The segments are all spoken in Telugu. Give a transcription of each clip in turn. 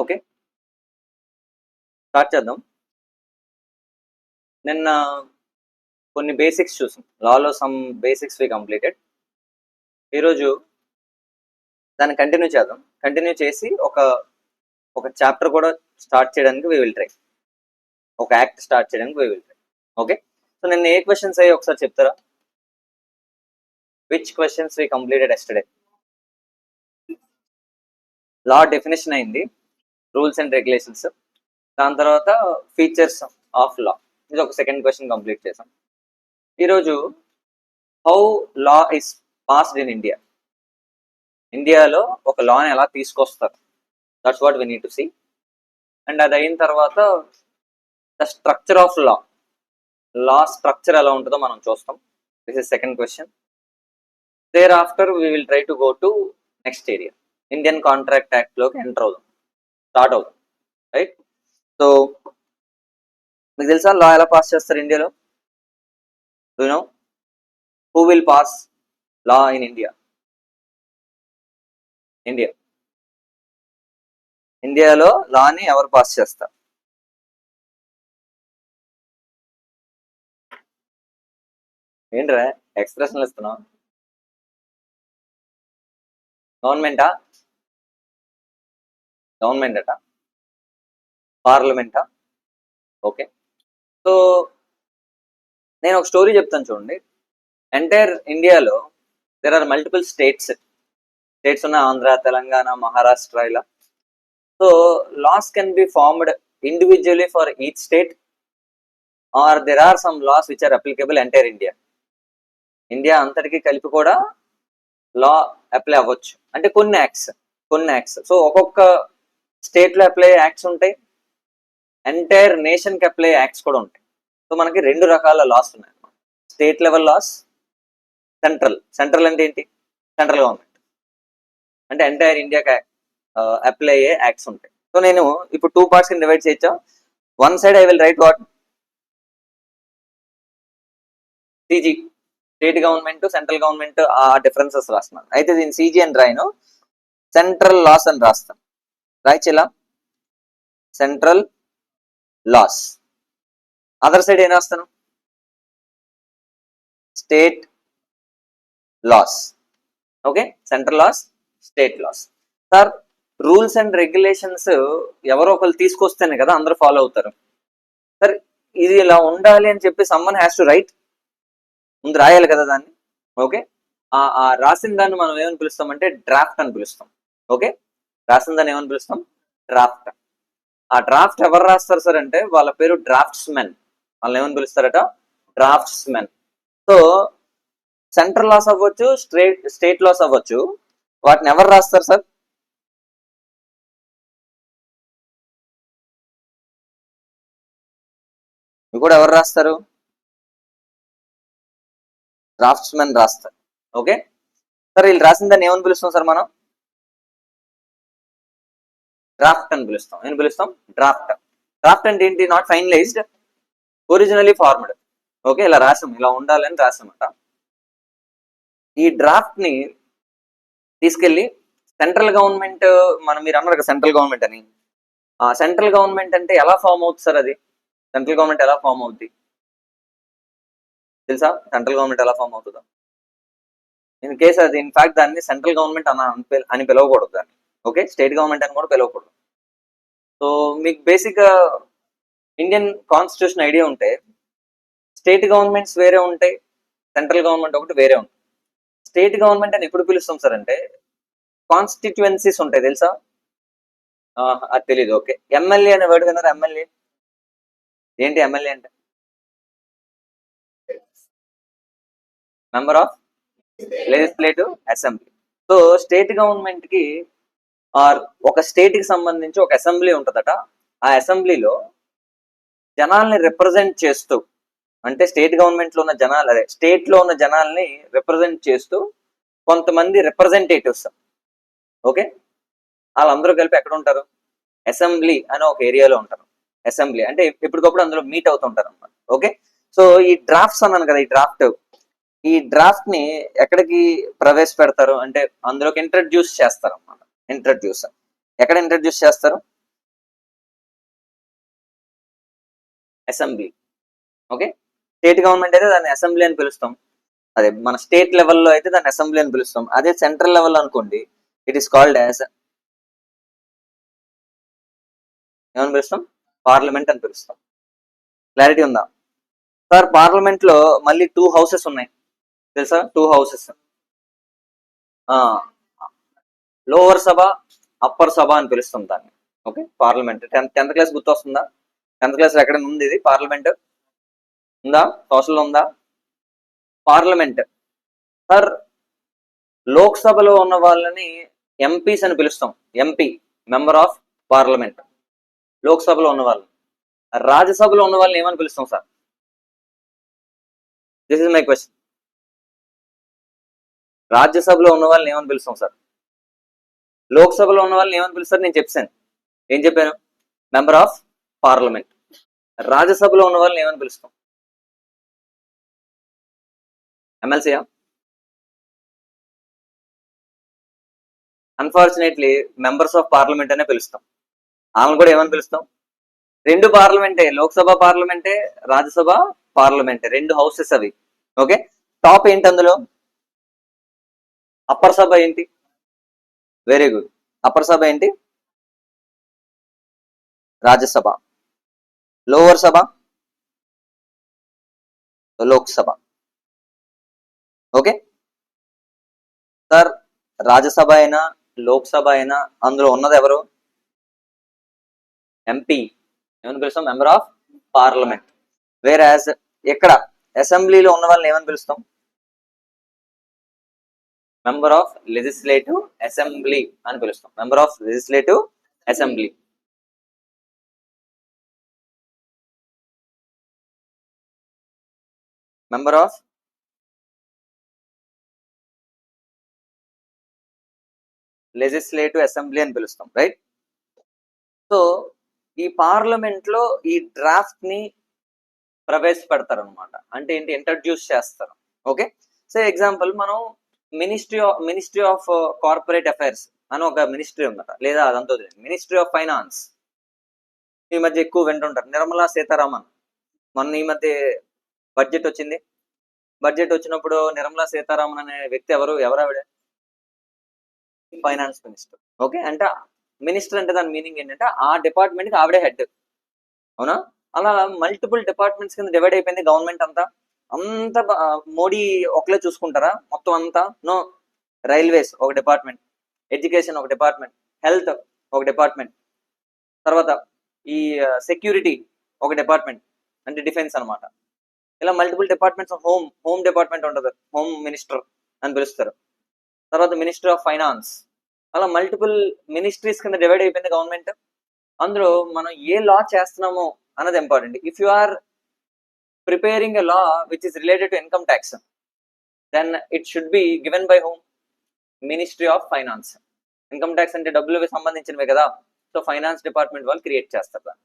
ఓకే, స్టార్ట్ చేద్దాం. నిన్న కొన్ని బేసిక్స్ చూసాం, లాలో సమ్ బేసిక్స్ వి కంప్లీటెడ్. ఈరోజు దాన్ని కంటిన్యూ చేద్దాం. కంటిన్యూ చేసి ఒక చాప్టర్ కూడా స్టార్ట్ చేయడానికి వి విల్ ట్రై, ఒక యాక్ట్ స్టార్ట్ చేయడానికి we will try. Okay, so నిన్న ఏ క్వశ్చన్స్ అయ్యి ఒకసారి చెప్తారా? Which questions we completed yesterday? Law definition అయింది, రూల్స్ అండ్ రెగ్యులేషన్స్, దాని తర్వాత ఫీచర్స్ ఆఫ్ లా, ఇది ఒక సెకండ్ క్వశ్చన్ కంప్లీట్ చేసాం. ఈరోజు how law is passed in India, ఇండియాలో ఒక లాని ఎలా తీసుకొస్తారు, that's what we need to see. And అది అయిన తర్వాత the structure of law, law structure ఎలా ఉంటుందో మనం చూస్తాం. This is second question. Thereafter we will try to go to next area, Indian contract act లోకి ఎంటర్ అవుదాం, స్టార్ట్ అవుదాం. రైట్, సో మీకు తెలుసా లా ఎలా పాస్ చేస్తారు ఇండియాలో? Do you know who will pass law in India? ఇండియాలో లాని ఎవరు పాస్ చేస్తారు? ఏంట్రా ఎక్స్ప్రెషన్లు ఇస్తున్నావు? గవర్నమెంటా? గవర్నమెంట్ అట, పార్లమెంటా? ఓకే, సో నేను ఒక స్టోరీ చెప్తాను చూడండి. ఎంటైర్ ఇండియాలో దెర్ ఆర్ మల్టిపుల్ స్టేట్స్ ఉన్న ఆంధ్ర, తెలంగాణ, మహారాష్ట్ర, ఇలా. So laws can be formed individually for each state, or there are some laws which are applicable entire India. India అంతటికి కలిపి కూడా లా అప్లై అవ్వచ్చు, అంటే కొన్ని యాక్ట్స్. సో ఒక్కొక్క స్టేట్ లో అప్లై యాక్ట్స్ ఉంటాయి, ఎంటైర్ నేషన్ కి అప్లై యాక్ట్స్ కూడా ఉంటాయి. సో మనకి రెండు రకాల లాస్ ఉన్నాయి, స్టేట్ లెవెల్ లాస్, సెంట్రల్ అంటే ఏంటి? సెంట్రల్ గవర్నమెంట్ అంటే ఎంటైర్ ఇండియాకి అప్లై అయ్యే యాక్ట్స్ ఉంటాయి. సో నేను ఇప్పుడు టూ పార్ట్స్ కింద డివైడ్ చేయొచ్చా? One side I will write what సిజీ, state government, central government, ఆ డిఫరెన్సెస్ రాస్తున్నాను. అయితే దీన్ని సిజీ అని రాయను, సెంట్రల్ లాస్ అని రాస్తాను. రాయచిలా సెంట్రల్ లాస్. అదర్ సైడ్ ఏం రాస్తాను? State laws. Okay, central laws, state laws. Sir rules and regulations ఎవరో ఒకరు తీసుకొస్తేనే కదా అందరూ ఫాలో అవుతారు. సార్ ఇది ఇలా ఉండాలి అని చెప్పి సమ్మన్ హ్యాస్ టు రైట్, ముందు రాయాలి కదా దాన్ని. ఓకే, ఆ రాసిన దాన్ని మనం ఏమని పిలుస్తాం అంటే డ్రాఫ్ట్ అని పిలుస్తాం. ఓకే, రాసిన దాన్ని ఏమని పిలుస్తాం? డ్రాఫ్ట్. ఆ డ్రాఫ్ట్ ఎవరు రాస్తారు సార్ అంటే వాళ్ళ పేరు డ్రాఫ్ట్స్ మెన్. వాళ్ళని ఏమని పిలుస్తారట? Draftsmen. So central laws అవ్వచ్చు, స్టేట్ లాస్ అవ్వచ్చు, వాటిని ఎవరు రాస్తారు సార్? ఇవి కూడా ఎవరు రాస్తారు? డ్రాఫ్ట్స్ మెన్ రాస్తారు. ఓకే సార్, వీళ్ళు రాసిన దాన్ని ఏమని పిలుస్తాం సార్ మనం? డ్రాఫ్ట్ అని పిలుస్తాం. ఏం పిలుస్తాం? డ్రాఫ్ట్. డ్రాఫ్ట్ అంటే ఏంటి? Not finalized, originally formed. Okay, ఇలా రాసాం, ఇలా ఉండాలని రాసామట. ఈ డ్రాఫ్ట్ ని తీసుకెళ్లి సెంట్రల్ గవర్నమెంట్, మీరు అన్నారు కదా సెంట్రల్ గవర్నమెంట్ అని, ఆ సెంట్రల్ గవర్నమెంట్ అంటే ఎలా ఫామ్ అవుతుంది సార్? అది సెంట్రల్ గవర్నమెంట్ ఎలా ఫామ్ అవుతుంది తెలుసా? సెంట్రల్ గవర్నమెంట్ ఎలా ఫామ్ అవుతుందో? ఇన్ కేస్ అది ఇన్ఫాక్ట్ దాన్ని సెంట్రల్ గవర్నమెంట్ అని పిలవకూడదు దాన్ని. ఓకే, స్టేట్ గవర్నమెంట్ అని కూడా పిలవకూడదు. సో మీకు బేసిక్ గా ఇండియన్ కాన్స్టిట్యూషన్ ఐడియా ఉంటే స్టేట్ గవర్నమెంట్స్ వేరే ఉంటాయి, సెంట్రల్ గవర్నమెంట్ ఒకటి వేరే ఉంటుంది. స్టేట్ గవర్నమెంట్ అని ఎప్పుడు పిలుస్తాం సార్ అంటే కాన్స్టిట్యుయెన్సీస్ ఉంటాయి, తెలుసా? అది తెలీదు. ఓకే, ఎమ్మెల్యే అనే వర్డ్ విన్నారా? ఎమ్మెల్యే ఏంటి? ఎమ్మెల్యే అంటే member of legislative assembly. So state government కి ఆర్ ఒక స్టేట్ కి సంబంధించి ఒక అసెంబ్లీ ఉంటుందట. ఆ అసెంబ్లీలో జనాల్ని రిప్రజెంట్ చేస్తూ, అంటే స్టేట్ గవర్నమెంట్ లో ఉన్న జనాలు, అదే స్టేట్ లో ఉన్న జనాల్ని రిప్రజెంట్ చేస్తూ కొంతమంది రిప్రజెంటేటివ్స్. ఓకే, వాళ్ళందరూ కలిపి ఎక్కడ ఉంటారు? అసెంబ్లీ అని ఒక ఏరియాలో ఉంటారు. అసెంబ్లీ అంటే ఎప్పటికప్పుడు అందులో మీట్ అవుతుంటారు అన్నమాట. ఓకే, సో ఈ డ్రాఫ్ట్స్ అన్నాను కదా, ఈ డ్రాఫ్ట్ ని ఎక్కడికి ప్రవేశపెడతారు అంటే అందులోకి ఇంట్రడ్యూస్ చేస్తారు అన్నమాట. ఎక్కడ ఇంట్రడ్యూస్ చేస్తారు? అసెంబ్లీ. ఓకే, స్టేట్ గవర్నమెంట్ అయితే దాన్ని అసెంబ్లీ అని పిలుస్తాం. అదే మన స్టేట్ లెవెల్లో అయితే దాన్ని అసెంబ్లీ అని పిలుస్తాం. అదే సెంట్రల్ లెవెల్ అనుకోండి, ఇట్ ఈస్ కాల్డ్ యాజ్ ఏమని పిలుస్తాం? పార్లమెంట్ అని పిలుస్తాం. క్లారిటీ ఉందా సార్? పార్లమెంట్ లో మళ్ళీ 2 హౌసెస్ ఉన్నాయి తెలుసా? 2 హౌసెస్, లోవర్ సభ, అప్పర్ సభ అని పిలుస్తాం దాన్ని. Okay, parliament. 10th క్లాస్ గుర్తొస్తుందా? 10th క్లాస్ ఎక్కడ ఉంది ఇది? పార్లమెంట్ ఉందా? సోషల్ ఉందా? పార్లమెంట్ సార్, లోక్సభలో ఉన్న వాళ్ళని ఎంపీస్ అని పిలుస్తాం. ఎంపీ, మెంబర్ ఆఫ్ పార్లమెంట్, లోక్సభలో ఉన్న వాళ్ళని. రాజ్యసభలో ఉన్న వాళ్ళని ఏమని పిలుస్తాం sir? This is my question. రాజ్యసభలో ఉన్న వాళ్ళని ఏమని పిలుస్తాం సార్? లోక్సభలో ఉన్న వాళ్ళని ఏమని పిలుస్తారు? నేను చెప్పాను. ఏం చెప్పాను? Member of parliament. రాజ్యసభలో ఉన్న వాళ్ళని ఏమని పిలుస్తాం? ఎమ్మెల్సీయా? అన్ఫార్చునేట్లీ మెంబర్స్ ఆఫ్ పార్లమెంట్ అనే పిలుస్తాం. వాళ్ళని కూడా ఏమని పిలుస్తాం? 2 పార్లమెంటే, లోక్సభ పార్లమెంటే, రాజ్యసభ పార్లమెంటే, 2 హౌసెస్ అవి. ఓకే, టాప్ ఏంటి అందులో? అప్పర్ సభ ఏంటి? Very good. అప్పర్ సభ ఏంటి? రాజ్యసభ. లోవర్ సభ లోక్సభ. ఓకే సార్, రాజ్యసభ అయినా లోక్సభ అయినా అందులో ఉన్నది ఎవరు? ఎంపీ. ఏమని పిలుస్తాం? Member of parliament. Where as ఎక్కడ అసెంబ్లీలో ఉన్న వాళ్ళని ఏమని పిలుస్తాం? మెంబర్ ఆఫ్ లెజిస్లేటివ్ అసెంబ్లీ అని పిలుస్తాం. Member of legislative assembly. Member of legislative assembly అని పిలుస్తాం, రైట్? సో ఈ పార్లమెంట్ లో ఈ డ్రాఫ్ట్ ని ప్రవేశపెడతారు అనమాట. అంటే ఏంటి? ఇంట్రడ్యూస్ చేస్తారు. ఓకే, సో ఎగ్జాంపుల్ మనం మినిస్ట్రీ ఆఫ్ కార్పొరేట్ అఫైర్స్ అని ఒక మినిస్ట్రీ ఉందట, లేదా అదంతా మినిస్ట్రీ ఆఫ్ ఫైనాన్స్. ఈ మధ్య ఎక్కువ వింటుంటారు నిర్మలా సీతారామన్. మొన్న ఈ మధ్య బడ్జెట్ వచ్చింది. బడ్జెట్ వచ్చినప్పుడు నిర్మలా సీతారామన్ అనే వ్యక్తి ఎవరావిడ? Finance minister. ఓకే, అంటే మినిస్టర్ అంటే దాని మీనింగ్ ఏంటంటే ఆ డిపార్ట్మెంట్ కి ఆవిడే హెడ్. అవునా? అలా మల్టిపుల్ డిపార్ట్మెంట్స్ కింద డివైడ్ అయిపోయింది గవర్నమెంట్ అంతా. మోడీ ఒకలే చూసుకుంటారా మొత్తం అంతా? నో. రైల్వేస్ ఒక డిపార్ట్మెంట్, ఎడ్యుకేషన్ ఒక డిపార్ట్మెంట్, హెల్త్ ఒక డిపార్ట్మెంట్, తర్వాత ఈ సెక్యూరిటీ ఒక డిపార్ట్మెంట్, అంటే డిఫెన్స్ అనమాట. ఇలా మల్టిపుల్ డిపార్ట్మెంట్స్. హోమ్ డిపార్ట్మెంట్ ఉంటుంది, హోమ్ మినిస్టర్ అని పిలుస్తారు. తర్వాత మినిస్ట్రీ ఆఫ్ ఫైనాన్స్. అలా మల్టిపుల్ మినిస్ట్రీస్ కింద డివైడ్ అయిపోయింది గవర్నమెంట్. అందులో మనం ఏ లా చేస్తున్నామో అన్నది important. If you are preparing a law which is related to income tax, then it should be given by home? Ministry of finance. Income tax అంటే డబ్బులు సంబంధించినవే కదా, సో ఫైనాన్స్ డిపార్ట్మెంట్ వాళ్ళు క్రియేట్ చేస్తారు.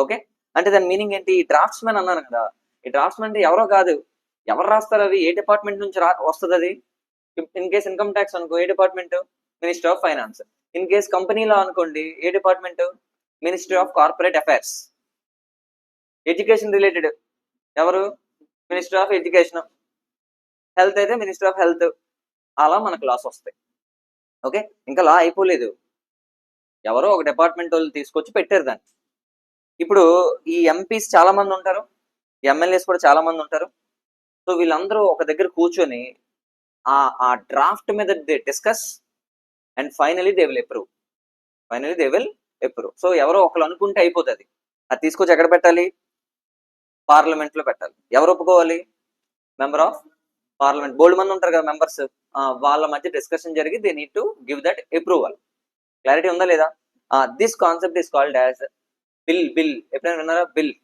ఓకే, అంటే దాని మీనింగ్ ఏంటి? ఈ డ్రాఫ్ట్స్ మ్యాన్ అన్నాను కదా, ఈ డ్రాఫ్ట్స్ మ్యాన్ అంటే ఎవరో కాదు. ఎవరు రాస్తారు అవి? ఏ డిపార్ట్మెంట్ నుంచి వస్తుంది అది? ఇన్ కేస్ ఇన్కమ్ ట్యాక్స్ అనుకో, ఏ department? Ministry of finance. In case కంపెనీలో అనుకోండి, ఏ department? Ministry of corporate affairs. Education related ఎవరు? Ministry of education. హెల్త్ అయితే మినిస్ట్రీ ఆఫ్ హెల్త్. అలా మనకు లాస్ వస్తాయి. ఓకే, ఇంకా లా అయిపోలేదు. ఎవరో ఒక డిపార్ట్మెంట్ వాళ్ళు తీసుకొచ్చి పెట్టారు దాన్ని. ఇప్పుడు ఈ ఎంపీస్ చాలా మంది ఉంటారు, ఎమ్మెల్యేస్ కూడా చాలా మంది ఉంటారు. సో వీళ్ళందరూ ఒక దగ్గర కూర్చొని ఆ డ్రాఫ్ట్ మీద they discuss and finally they will approve. So ఎవరో ఒకరు అనుకుంటే అయిపోతుంది. అది తీసుకొచ్చి ఎక్కడ పెట్టాలి? పార్లమెంట్ లో పెట్టాలి. ఎవరు ఒప్పుకోవాలి? Member of parliament. బోల్డ్ మంది ఉంటారు కదా మెంబర్స్, వాళ్ళ మధ్య డిస్కషన్ జరిగి they need to give that approval. Clarity ఉందా లేదా? This concept is called as bill. ఎప్పుడైనా విన్నారా? Bill.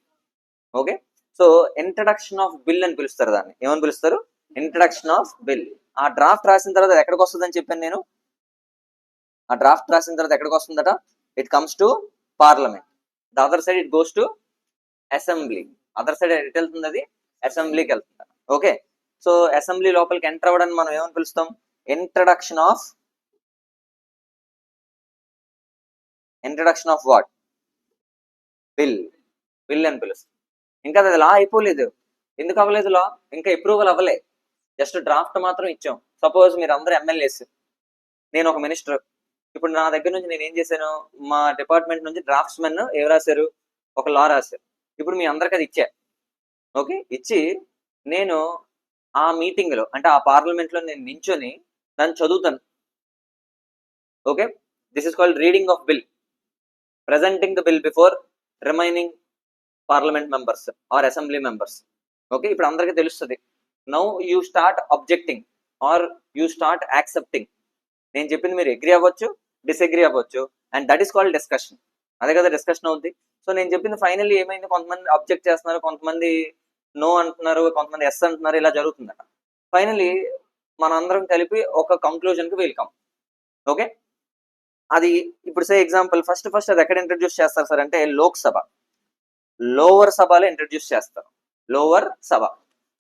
Okay, so introduction of bill అని పిలుస్తారు దాన్ని. ఏమని పిలుస్తారు? Introduction of bill. ఆ డ్రాఫ్ట్ రాసిన తర్వాత ఎక్కడికి వస్తుందని చెప్పాను నేను. ఆ డ్రాఫ్ట్ రాసిన తర్వాత ఎక్కడికి వస్తుందట? It comes to parliament. The other side it goes to assembly. Other side at వెళ్తుంది? అది అసెంబ్లీకి వెళ్తుంది. ఓకే, సో అసెంబ్లీ లోపలికి ఎంటర్ అవ్వడానికి మనం ఏమని పిలుస్తాం? Introduction of what? బిల్ అని పిలుస్తాం. ఇంకా అది లా అయిపోలేదు. ఎందుకు అవ్వలేదు లా? ఇంకా అప్రూవల్ అవ్వలే, జస్ట్ డ్రాఫ్ట్ మాత్రం ఇచ్చాం. సపోజ్ మీరు అందరూ ఎమ్మెల్యేస్, నేను ఒక మినిస్టర్. ఇప్పుడు నా దగ్గర నుంచి నేను ఏం చేశాను, మా డిపార్ట్మెంట్ నుంచి డ్రాఫ్ట్స్ మెన్ ఏం రాశారు, ఒక లా రాశారు. ఇప్పుడు మీ అందరికి అది ఇచ్చా. ఓకే, ఇచ్చి నేను ఆ మీటింగ్ లో అంటే ఆ పార్లమెంట్ లో నేను నించొని దాన్ని చదువుతాను. Okay, this is called reading of bill, presenting the bill before remaining parliament members or assembly members. Okay, ఇప్పుడు అందరికీ తెలుస్తుంది. Now you start objecting or you start accepting. నేను చెప్పింది మీరు అగ్రీ అవ్వచ్చు, డిసగ్రీ అవ్వచ్చు, and that is called discussion. అదే కదా డిస్కషన్ అవుద్ది. సో నేను చెప్పింది ఫైనల్లీ ఏమైంది, కొంతమంది అబ్జెక్ట్ చేస్తున్నారు, కొంతమంది నో అంటున్నారు, కొంతమంది ఎస్ అంటున్నారు, ఇలా జరుగుతుందట. ఫైనల్లీ మనందరం కలిపి ఒక కంక్లూజన్కి వెల్కమ్. ఓకే, అది ఇప్పుడు సే ఎగ్జాంపుల్ ఫస్ట్ అది ఎక్కడ ఇంట్రడ్యూస్ చేస్తారు సార్ అంటే లోక్సభ, లోవర్ సభలో ఇంట్రడ్యూస్ చేస్తారు, లోవర్ సభ.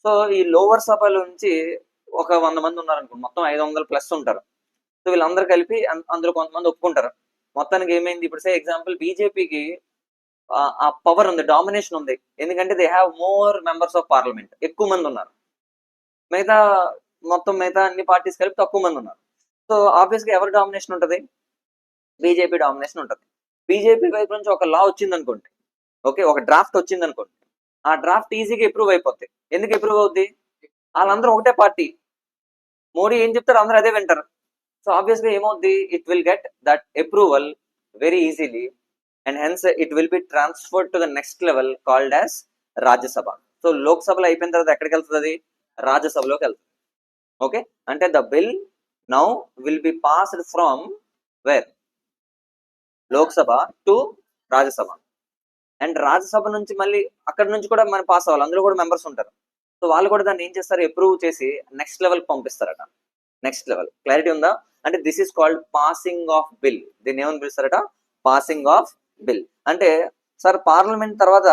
సో ఈ లోవర్ సభ నుంచి ఒక 100 మంది ఉన్నారు అనుకోండి, మొత్తం 500+ ఉంటారు. సో వీళ్ళందరూ కలిపి అందులో కొంతమంది ఒప్పుకుంటారు. మొత్తానికి ఏమైంది, ఇప్పుడు సే ఎగ్జాంపుల్ బీజేపీకి ఆ పవర్ ఉంది, డామినేషన్ ఉంది, ఎందుకంటే they have more members of parliament, ఎక్కువ మంది ఉన్నారు. మిగతా అన్ని పార్టీస్ కలిపి తక్కువ మంది ఉన్నారు. సో ఆబ్వియస్ గా ఎవరు డామినేషన్ ఉంటుంది, బీజేపీ డామినేషన్ ఉంటుంది. బీజేపీ వైపు నుంచి ఒక లా వచ్చింది అనుకోండి, ఓకే, ఒక డ్రాఫ్ట్ వచ్చింది అనుకోండి, ఆ డ్రాఫ్ట్ ఈజీగా అప్రూవ్ అయిపోద్ది. ఎందుకు అప్రూవ్ అవుద్ది, వాళ్ళందరూ ఒకటే పార్టీ, మోడీ ఏం చెప్తారు అందరూ అదే వింటారు. సో ఆబ్వియస్ గా ఏమవుద్ది, it will get that approval very easily, and hence it will B transferred to the next level called as Rajya Sabha. So లోక్సభలో అయిపోయిన తర్వాత ఎక్కడికి వెళ్తుంది, అది రాజ్యసభలోకి వెళ్తుంది. ఓకే, అంటే the bill now will be passed from where, Lok Sabha to Rajya Sabha. And Rajya Sabha నుంచి మళ్ళీ అక్కడ నుంచి కూడా మనం పాస్ అవ్వాలి, అందులో కూడా మెంబర్స్ ఉంటారు. సో వాళ్ళు కూడా దాన్ని ఏం చేస్తారు, అప్రూవ్ చేసి నెక్స్ట్ లెవెల్ పంపిస్తారట. నెక్స్ట్ లెవెల్ క్లారిటీ ఉందా? అంటే this is called passing of bill. దీన్ని ఏమని పిలుస్తారట, పాసింగ్ ఆఫ్ బిల్. అంటే సార్ పార్లమెంట్ తర్వాత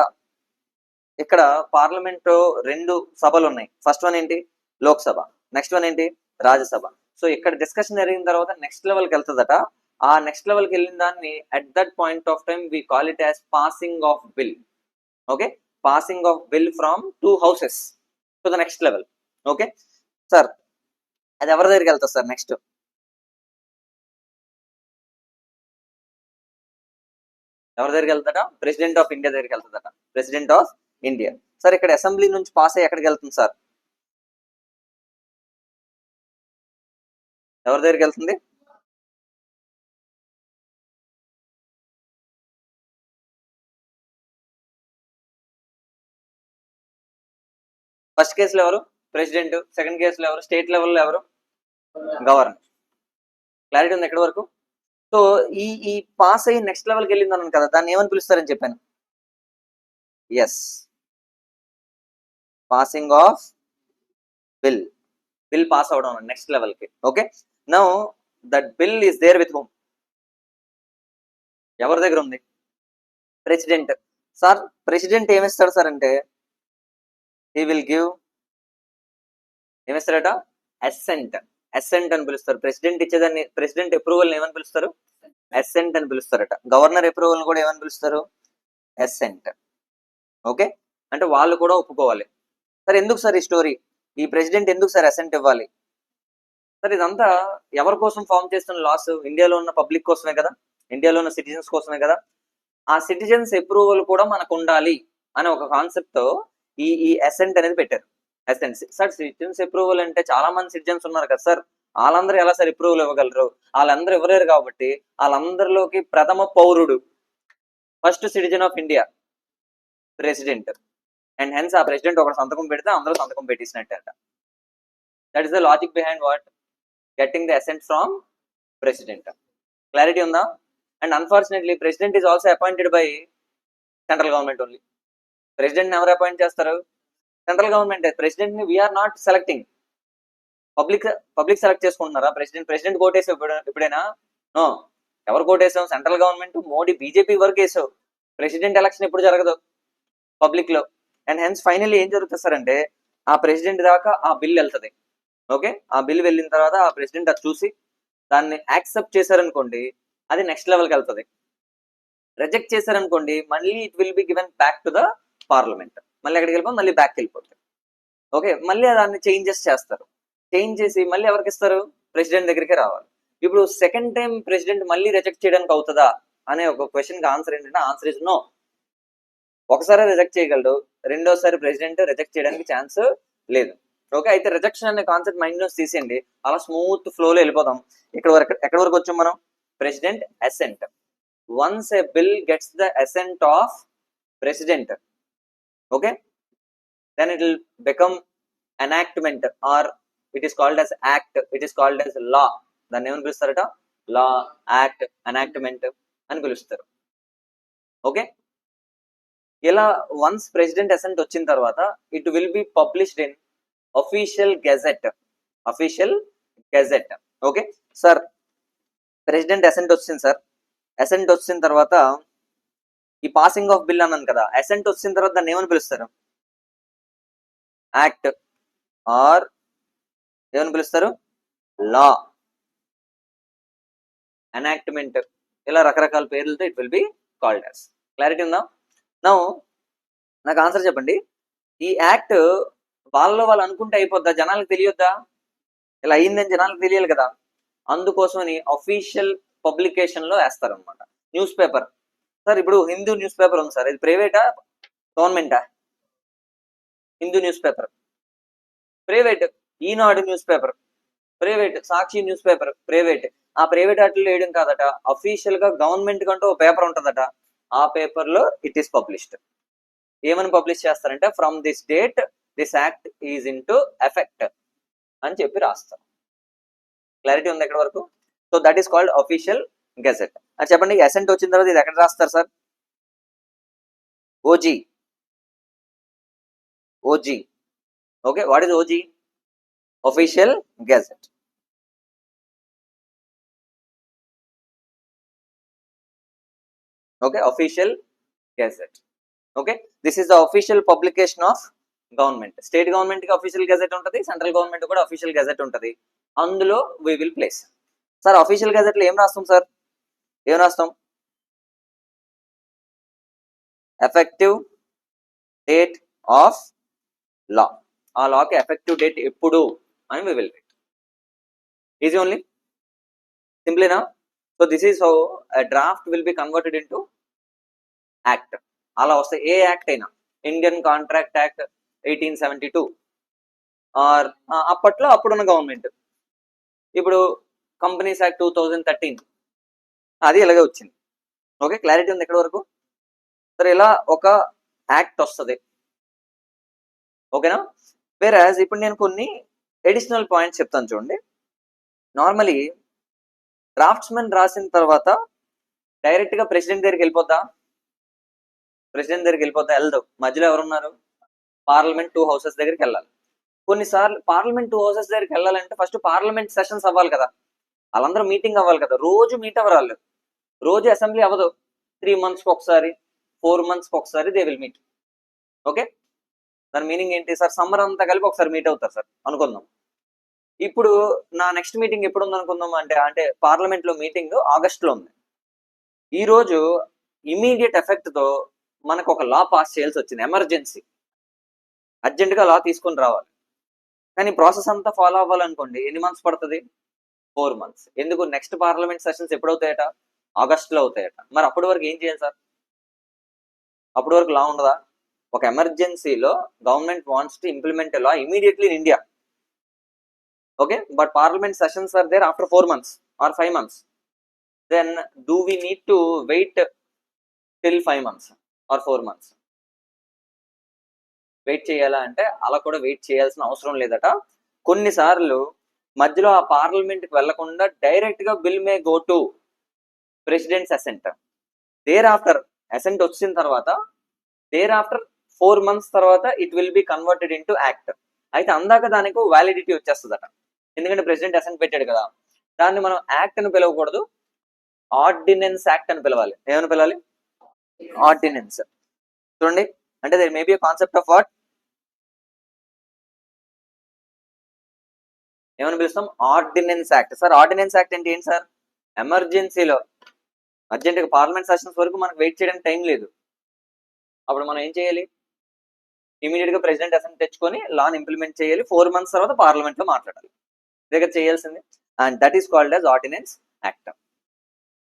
ఇక్కడ పార్లమెంట్ 2 సభలు ఉన్నాయి. ఫస్ట్ వన్ ఏంటి, లోక్సభ, నెక్స్ట్ వన్ ఏంటి, రాజ్యసభ. సో ఇక్కడ డిస్కషన్ జరిగిన తర్వాత నెక్స్ట్ లెవెల్కి వెళ్తుందట. ఆ నెక్స్ట్ లెవెల్కి వెళ్ళిన దాన్ని at that point of time we call it as passing of bill. Okay, passing of bill from 2 houses to the next level. Okay sir, అది ఎవరి దగ్గరికి వెళ్తుంది సార్ నెక్స్ట్, ఎవరి దగ్గరికి వెళ్తాడ, ప్రెసిడెంట్ ఆఫ్ ఇండియా దగ్గరికి వెళ్తుందట, ప్రెసిడెంట్ ఆఫ్ ఇండియా. సార్ ఇక్కడ అసెంబ్లీ నుంచి పాస్ అయ్యి ఎక్కడికి వెళ్తుంది సార్, ఎవరి దగ్గరికి వెళ్తుంది, ఫస్ట్ కేసులో ఎవరు, ప్రెసిడెంట్. సెకండ్ కేసులో ఎవరు, స్టేట్ లెవెల్లో ఎవరు, గవర్నర్. క్లారిటీ ఉంది ఎక్కడి వరకు? సో ఈ పాస్ అయ్యి నెక్స్ట్ లెవెల్కి వెళ్ళింది అన్నాను కదా, దాన్ని ఏమని పిలుస్తారని చెప్పాను, yes, passing of bill. Bill pass అవడం నెక్స్ట్ లెవెల్కి. Okay, now that bill is there with whom, ఎవరి దగ్గర ఉంది, ప్రెసిడెంట్. సార్ ప్రెసిడెంట్ ఏమిస్తాడు సార్ అంటే హీ విల్ గివ్, ఏమిస్తాడట, అసెంట్. అసెంట్ అని పిలుస్తారు. ప్రెసిడెంట్ ఇచ్చేదాన్ని, ప్రెసిడెంట్ అప్రూవల్ ఏమని పిలుస్తారు, అసెంట్ అని పిలుస్తారట. గవర్నర్ అప్రూవల్ కూడా ఏమని పిలుస్తారు, అసెంట్. ఓకే, అంటే వాళ్ళు కూడా ఒప్పుకోవాలి. సార్ ఎందుకు సార్ ఈ స్టోరీ, ఈ ప్రెసిడెంట్ ఎందుకు సార్ అసెంట్ ఇవ్వాలి? సార్ ఇదంతా ఎవరి కోసం ఫామ్ చేస్తున్న లాస్, ఇండియాలో ఉన్న పబ్లిక్ కోసమే కదా, ఇండియాలో ఉన్న సిటిజన్స్ కోసమే కదా. ఆ సిటిజన్స్ అప్రూవల్ కూడా మనకు ఉండాలి అనే ఒక కాన్సెప్ట్ తో ఈ అసెంట్ అనేది పెట్టారు. అసెంట్ సార్, సిటిజన్స్ అప్రూవల్ అంటే చాలా మంది సిటిజన్స్ ఉన్నారు కదా సార్, వాళ్ళందరూ ఎలా సార్ అప్రూవల్ ఇవ్వగలరు, వాళ్ళందరూ ఇవ్వలేరు. కాబట్టి వాళ్ళందరిలోకి ప్రథమ పౌరుడు, first citizen of India president. And hence ఆ ప్రెసిడెంట్ ఒక సంతకం పెడితే అందరూ సంతకం పెట్టించినట్టే అంట. That is the logic behind what, getting the assent from president. Clarity ఉందా? And unfortunately president is also appointed by central government only. President ఎవరు అపాయింట్ చేస్తారు, సెంట్రల్ గవర్నమెంట్. ప్రెసిడెంట్ ని we're not selecting, public select చేసుకుంటున్నారా ప్రెసిడెంట్ కోటేసావు ఎప్పుడైనా? నో. ఎవరు కోటేసావు, సెంట్రల్ గవర్నమెంట్, మోడీ, బీజేపీ వరకు వేసావు. ప్రెసిడెంట్ ఎలక్షన్ ఎప్పుడు జరగదు పబ్లిక్ లో. అండ్ హెన్స్ ఫైనల్లీ ఏం జరుగుతుంది సార్ అంటే ఆ ప్రెసిడెంట్ దాకా ఆ బిల్ వెళ్తుంది. ఓకే, ఆ బిల్ వెళ్ళిన తర్వాత ఆ ప్రెసిడెంట్ అది చూసి దాన్ని యాక్సెప్ట్ చేశారనుకోండి, అది నెక్స్ట్ లెవెల్కి వెళ్తుంది. రిజెక్ట్ చేశారనుకోండి, మళ్ళీ it will be given back to the parliament. మళ్ళీ ఎక్కడికి వెళ్ళిపోతుంది, మళ్ళీ బ్యాక్ వెళ్ళిపోతుంది. ఓకే, మళ్ళీ దాన్ని చేంజెస్ చేస్తారు. చేంజ్ చేసి మళ్ళీ ఎవరికి ఇస్తారు, ప్రెసిడెంట్ దగ్గరికి రావాలి. ఇప్పుడు సెకండ్ టైం ప్రెసిడెంట్ మళ్ళీ రిజెక్ట్ చేయడానికి అవుతుందా అనే ఒక క్వశ్చన్ కి ఆన్సర్ ఏంటంటే ఆన్సర్ ఇస్ నో. ఒకసారి రిజెక్ట్ చేయగలడు, రెండోసారి ప్రెసిడెంట్ రిజెక్ట్ చేయడానికి ఛాన్స్ లేదు. ఓకే, అయితే రిజెక్షన్ అనే కాన్సెప్ట్ మైండ్ నుంచి తీసేయండి, అలా స్మూత్ ఫ్లోలో వెళ్ళిపోదాం. ఎక్కడి వరకు వచ్చాం మనం, president assent. Once a bill gets the assent of president, okay, then it will become enactment or it is called as act, it is called as law. దాన్ని ఏమని పిలుస్తారట, లా, యాక్ట్, ఎనాక్ట్మెంట్ అని పిలుస్తారు. ఓకే, ఇలా వన్స్ ప్రెసిడెంట్ అసెంట్ వచ్చిన తర్వాత it will be published in official gazette. Official gazette. Okay sir, president assigned వచ్చింది సార్. అసెంట్ వచ్చిన తర్వాత ఈ పాసింగ్ ఆఫ్ బిల్ అన్నాను కదా, అసెంట్ వచ్చిన తర్వాత దాన్ని ఏమని పిలుస్తారు, యాక్ట్ ఆర్ ఏమని పిలుస్తారు, లా, ఎనాక్ట్మెంట్, ఇలా రకరకాల పేర్లతో it will be called as. Clarity ఉందా? నౌ నాకు ఆన్సర్ చెప్పండి, ఈ యాక్ట్ వాళ్ళలో వాళ్ళు అనుకుంటే అయిపోద్దా, జనాలకు తెలియొద్దా? ఇలా అయిందని జనాలకు తెలియాలి కదా, అందుకోసమని అఫీషియల్ పబ్లికేషన్ లో వేస్తారనమాట. న్యూస్ పేపర్ సార్, ఇప్పుడు హిందూ న్యూస్ పేపర్ ఉంది సార్, ఇది ప్రైవేటా గవర్నమెంటా? Hindu news paper private. Eenadu news paper private. Sakshi news paper private. ఆ ప్రైవేట్ వాటిలో వేయడం కాదట, అఫీషియల్ గా గవర్నమెంట్ కంటూ ఒక పేపర్ ఉంటుందట, ఆ పేపర్ లో ఇట్ ఈస్ పబ్లిష్డ్. ఏమని పబ్లిష్ చేస్తారంటే from this date this act is in to effect అని చెప్పి రాస్తారు. క్లారిటీ ఉంది ఎక్కడి వరకు? So that is called official gazette. అది చెప్పండి, అసెంట్ వచ్చిన తర్వాత ఇది ఎక్కడ రాస్తారు sir? OG. OG. Okay, what is OG? Official gazette. Okay, official gazette. Okay, this is the official publication of government. State government కి అఫీషియల్ గెజెట్ ఉంటుంది, సెంట్రల్ గవర్నమెంట్ కూడా అఫీషియల్ గెజెట్ ఉంటుంది. అందులో we will place. Sir official gazette లో ఏం రాస్తాం సార్? ఏం రాస్తాం? Effective date of law. ఆ లాకి ఎఫెక్టివ్ డేట్ ఎప్పుడు అని we will write. Easy only, సింప్లీనా? So this is how draft will be converted into act. అలా వస్తాయి ఏ యాక్ట్ అయినా. ఇండియన్ కాంట్రాక్ట్ యాక్ట్ 1872 ఆర్ అప్పట్లో అప్పుడున్న గవర్నమెంట్. ఇప్పుడు కంపెనీస్ యాక్ట్ 2013, అది ఇలాగే వచ్చింది. ఓకే, క్లారిటీ ఉంది ఎక్కడి వరకు? సరే, ఇలా ఒక యాక్ట్ వస్తుంది. ఓకేనా? వేరాజ్ ఇప్పుడు నేను కొన్ని అడిషనల్ పాయింట్స్ చెప్తాను చూడండి. నార్మలీ డ్రాఫ్ట్స్మెన్ రాసిన తర్వాత డైరెక్ట్ గా ప్రెసిడెంట్ దగ్గరికి వెళ్ళిపోద్దా? ప్రెసిడెంట్ దగ్గరికి వెళ్ళిపోద్దా? వెళ్దాం. మధ్యలో ఎవరున్నారు? పార్లమెంట్ 2 హౌసెస్ దగ్గరికి వెళ్ళాలి. కొన్నిసార్లు పార్లమెంట్ 2 హౌసెస్ దగ్గరికి వెళ్ళాలంటే ఫస్ట్ పార్లమెంట్ సెషన్స్ అవ్వాలి కదా, వాళ్ళందరూ మీటింగ్ అవ్వాలి కదా. రోజు మీట్ అవ్వరాళ్ళు, రోజు అసెంబ్లీ అవ్వదు. 3 months ఒకసారి, 4 months ఒకసారి దే విల్ మీట్. ఓకే, దాని మీనింగ్ ఏంటి సార్? సమ్మర్ అంతా కలిపి ఒకసారి మీట్ అవుతారు సార్ అనుకుందాం. ఇప్పుడు నా నెక్స్ట్ మీటింగ్ ఎప్పుడు ఉంది అనుకుందాం అంటే పార్లమెంట్ లో మీటింగ్ ఆగస్ట్ లో ఉంది. ఈ రోజు ఇమీడియట్ ఎఫెక్ట్ తో మనకు ఒక లా పాస్ చేయాల్సి వచ్చింది, ఎమర్జెన్సీ, అర్జెంట్ గా లా తీసుకొని రావాలి. కానీ ప్రాసెస్ అంతా ఫాలో అవ్వాలనుకోండి, ఎన్ని మంత్స్ పడుతుంది? 4 months. ఎందుకు? నెక్స్ట్ పార్లమెంట్ సెషన్స్ ఎప్పుడు అవుతాయట? ఆగస్ట్ లో అవుతాయట. మరి అప్పటి వరకు ఏం చేయాలి సార్? అప్పటి వరకు లా ఉండదా? ఒక ఎమర్జెన్సీలో government wants to implement law immediately in India. Okay, but parliament sessions are there after 4 months or 5 months. Then do we need to wait till 5 months or 4 months? Wait చేయాలా అంటే అలా కూడా వెయిట్ చేయాల్సిన అవసరం లేదట. కొన్నిసార్లు మధ్యలో ఆ పార్లమెంట్ కి వెళ్లకుండా డైరెక్ట్ గా bill may go to president's assent. Thereafter assent వచ్చిన తర్వాత దేర్ ఆఫ్టర్ 4 months తర్వాత it will be converted into act. అయితే అందాక దానికి వ్యాలిడిటీ వచ్చేస్తుందట, ఎందుకంటే ప్రెసిడెంట్ అసెంట్ పెట్టాడు కదా. దాన్ని మనం యాక్ట్ అని పిలవకూడదు, ఆర్డినెన్స్ యాక్ట్ అని పిలవాలి. ఏమని పిలవాలి? ఆర్డినెన్స్. చూడండి, అంటే there may be a concept of what, ఏమని పిలుస్తాం? Ordinance act. Sir ordinance act అంటే ఏంటి సార్? ఎమర్జెన్సీలో అర్జెంట్ గా పార్లమెంట్ సెషన్స్ వరకు మనకు వెయిట్ చేయడానికి టైం లేదు, అప్పుడు మనం ఏం చేయాలి? ఇమీడియట్ గా ప్రెసిడెంట్ అసెంట్ తెచ్చుకొని లాని ఇంప్లిమెంట్ చేయాలి. 4 months తర్వాత పార్లమెంట్ లో మాట్లాడాలి. దగ్గర చేయాల్సింది. And that is called as ordinance act.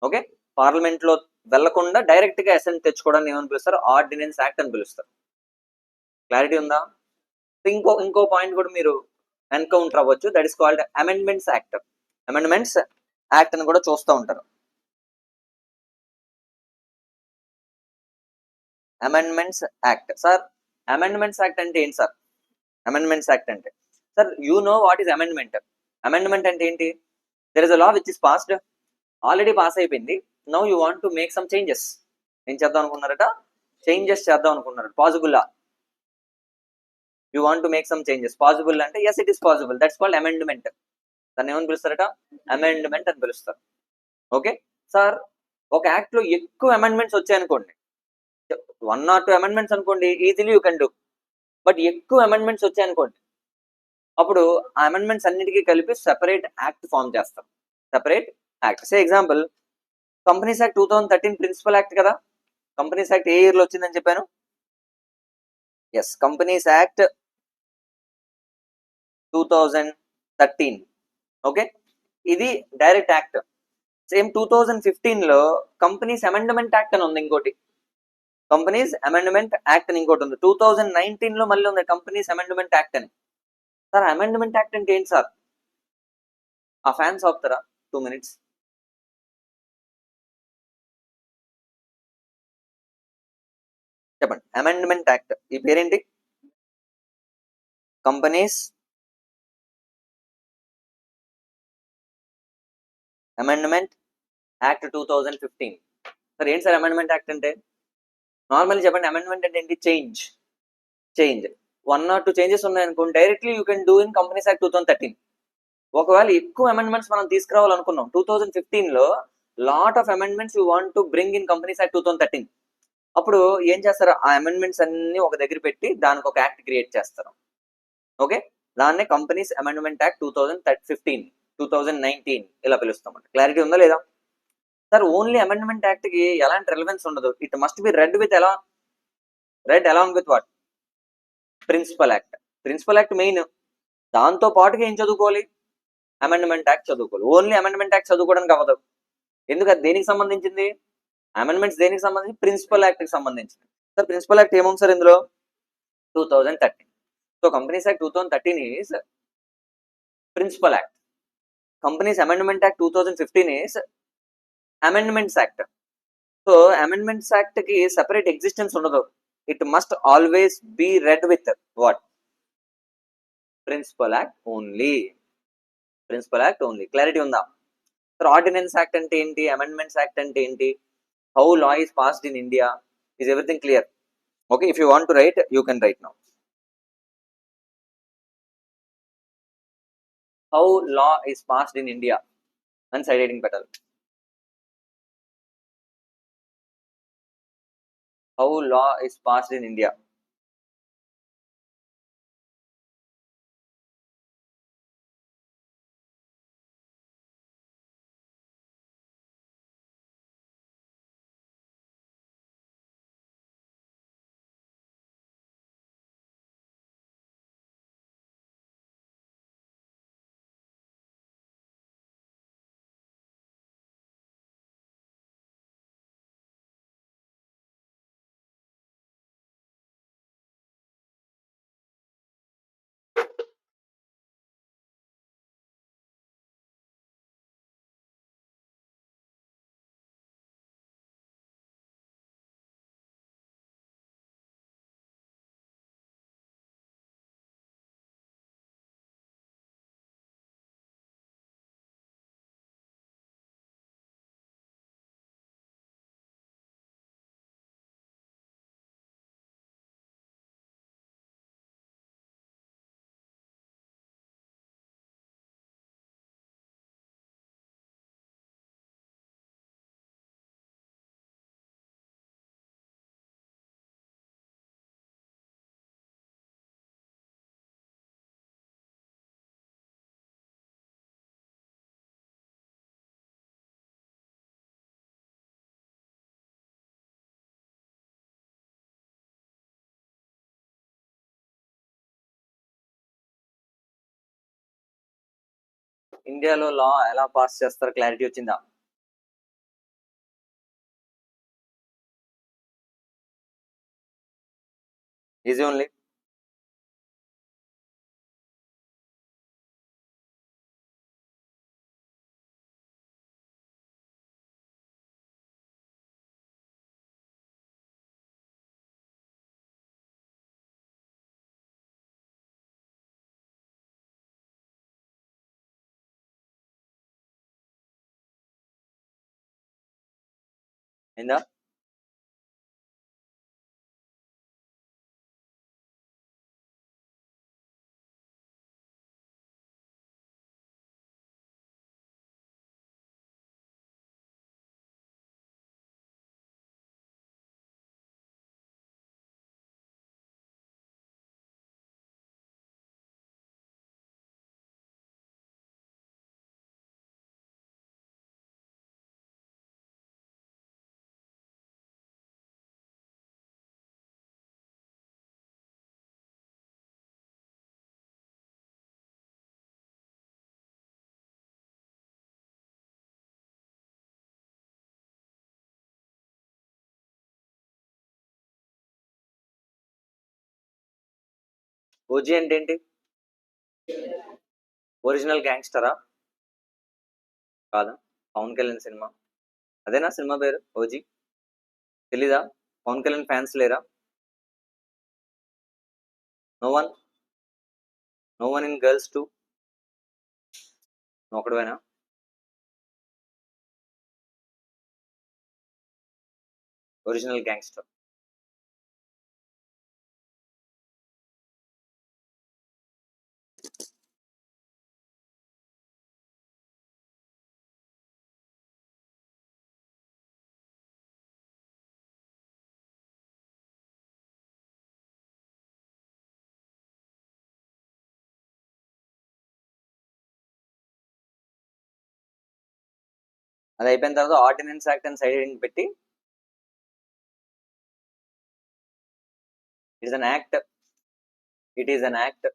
Okay, parliament లో వెళ్లకుండా డైరెక్ట్ గా అసెంట్ తెచ్చుకోవడానికి ఏమని పిలుస్తారు? ఆర్డినెన్స్ యాక్ట్ అని పిలుస్తారు. క్లారిటీ ఉందా? ఇంకో పాయింట్ కూడా మీరు ఎన్కౌంటర్ అవ్వచ్చు. That is called amendments act. Amendments act అని కూడా చూస్తూ ఉంటారు. Amendments act. Sir amendments act అంటే ఏంటి సార్? అమెండ్మెంట్స్ యాక్ట్ అంటే sir you know what is amendment. Amendment అంటే ఏంటి? There is a law which is passed, already pass అయిపోయింది. Now you want to make some changes. ఏం చేద్దాం అనుకున్నారట? చేంజెస్ చేద్దాం అనుకున్నారు. Possible you want to make some changes. Possible అంటే yes it is possible. That's called amendment. దాన్ని ఏమని పిలుస్తారట? అమెండ్మెంట్ అని పిలుస్తారు. ఓకే సార్, ఒక యాక్ట్ లో ఎక్కువ అమెండ్మెంట్స్ వచ్చాయనుకోండి, 1 or 2 అమెండ్మెంట్స్ అనుకోండి, easily you can do. But ఎక్కువ అమెండ్మెంట్స్ వచ్చాయనుకోండి, అప్పుడు ఆ అమెండ్మెంట్స్ అన్నిటికీ కలిపి సెపరేట్ యాక్ట్ ఫామ్ చేస్తాం. Separate act. Say example, companies act 2013 principal act కదా. కంపెనీస్ యాక్ట్ ఏ ఇయర్ లో వచ్చిందని చెప్పాను? Yes, companies act 2013. ఓకే, ఇది డైరెక్ట్ యాక్ట్. సేమ్ 2015 లో కంపెనీస్ అమెండ్మెంట్ యాక్ట్ అని ఉంది ఇంకోటి. కంపెనీస్ అమెండ్మెంట్ యాక్ట్ అని ఇంకోటి ఉంది. 2019 లో మళ్ళీ ఉంది కంపెనీస్ అమెండ్మెంట్ యాక్ట్ అని. సార్ అమెండ్మెంట్ యాక్ట్ అంటే ఏంటి సార్? ఆ ఫ్యాన్స్ ఆపుతారా 2 minutes? చెప్పండి. అమెండ్మెంట్ యాక్ట్ ఈ పేరేంటి? Companies amendment act 2015. సార్ ఏంటి సార్ అమెండ్మెంట్ యాక్ట్ అంటే? నార్మల్లీ చెప్పండి, అమెండ్మెంట్ అంటే ఏంటి? చేంజ్. 1 or 2 చేంజెస్ ఉన్నాయనుకోండి, directly you can do in companies act 2013. ఒకవేళ ఎక్కువ అమెండ్మెంట్స్ మనం తీసుకురావాలనుకున్నాం 2015 లో, lot of amendments you want to bring in companies act 2013. అప్పుడు ఏం చేస్తారు? ఆ అమెండ్మెంట్స్ అన్ని ఒక దగ్గర పెట్టి దానికి ఒక యాక్ట్ క్రియేట్ చేస్తారు. ఓకే, దాన్నే కంపెనీస్ అమెండ్మెంట్ యాక్ట్ 2015, 2019 ఇలా పిలుస్తాం. క్లారిటీ ఉందా లేదా? సార్ ఓన్లీ అమెండ్మెంట్ యాక్ట్ కి ఎలాంటి రిలవెన్స్ ఉండదు. It must be read with ఎలా? Read along with what? Principal act. Principal act main. దాంతో పాటుగా ఏం చదువుకోవాలి? అమెండ్మెంట్ యాక్ట్ చదువుకోవాలి. ఓన్లీ అమెండ్మెంట్ యాక్ట్ చదువుకోవడానికి అవ్వదు. ఎందుకు? అది దేనికి సంబంధించింది? అమెండ్మెంట్స్ దేనికి సంబంధించి? ప్రిన్సిపల్ యాక్ట్ కి సంబంధించింది. సార్ ప్రిన్సిపల్ యాక్ట్ ఏముంది సార్ ఇందులో? 2013. So companies act 2013 is principal act. Companies amendment act 2015 is amendments act. So amendments act కి సెపరేట్ ఎగ్జిస్టెన్స్ ఉండదు. It must always be read with what? Principal act only. Principal act only. Clarity ఉందా? సార్ ఆర్డినెన్స్ యాక్ట్ అంటే ఏంటి? అమెండ్మెంట్స్ యాక్ట్ అంటే ఏంటి? How law is passed in India? Is everything clear? Okay, if you want to write you can right now. How law is passed in India అని సైడ్ హెడింగ్ పెట్టాలి. How law is passed in India. ఇండియాలో లా ఎలా పాస్ చేస్తారో క్లారిటీ వచ్చిందా? Easy only. ఏందా? ఓజీ అంటే ఏంటి? ఒరిజినల్ గ్యాంగ్స్టరా? కాదా? పవన్ కళ్యాణ్ సినిమా. అదేనా సినిమా పేరు ఓజీ? తెలీదా? పవన్ కళ్యాణ్ ఫ్యాన్స్ లేరా? No one? No one in girls too? ఒకటివేనా? Original gangster. అది అయిపోయిన తర్వాత ఆర్డినెన్స్ యాక్ట్ అని సైడ్ పెట్టి it is an act, it is an act,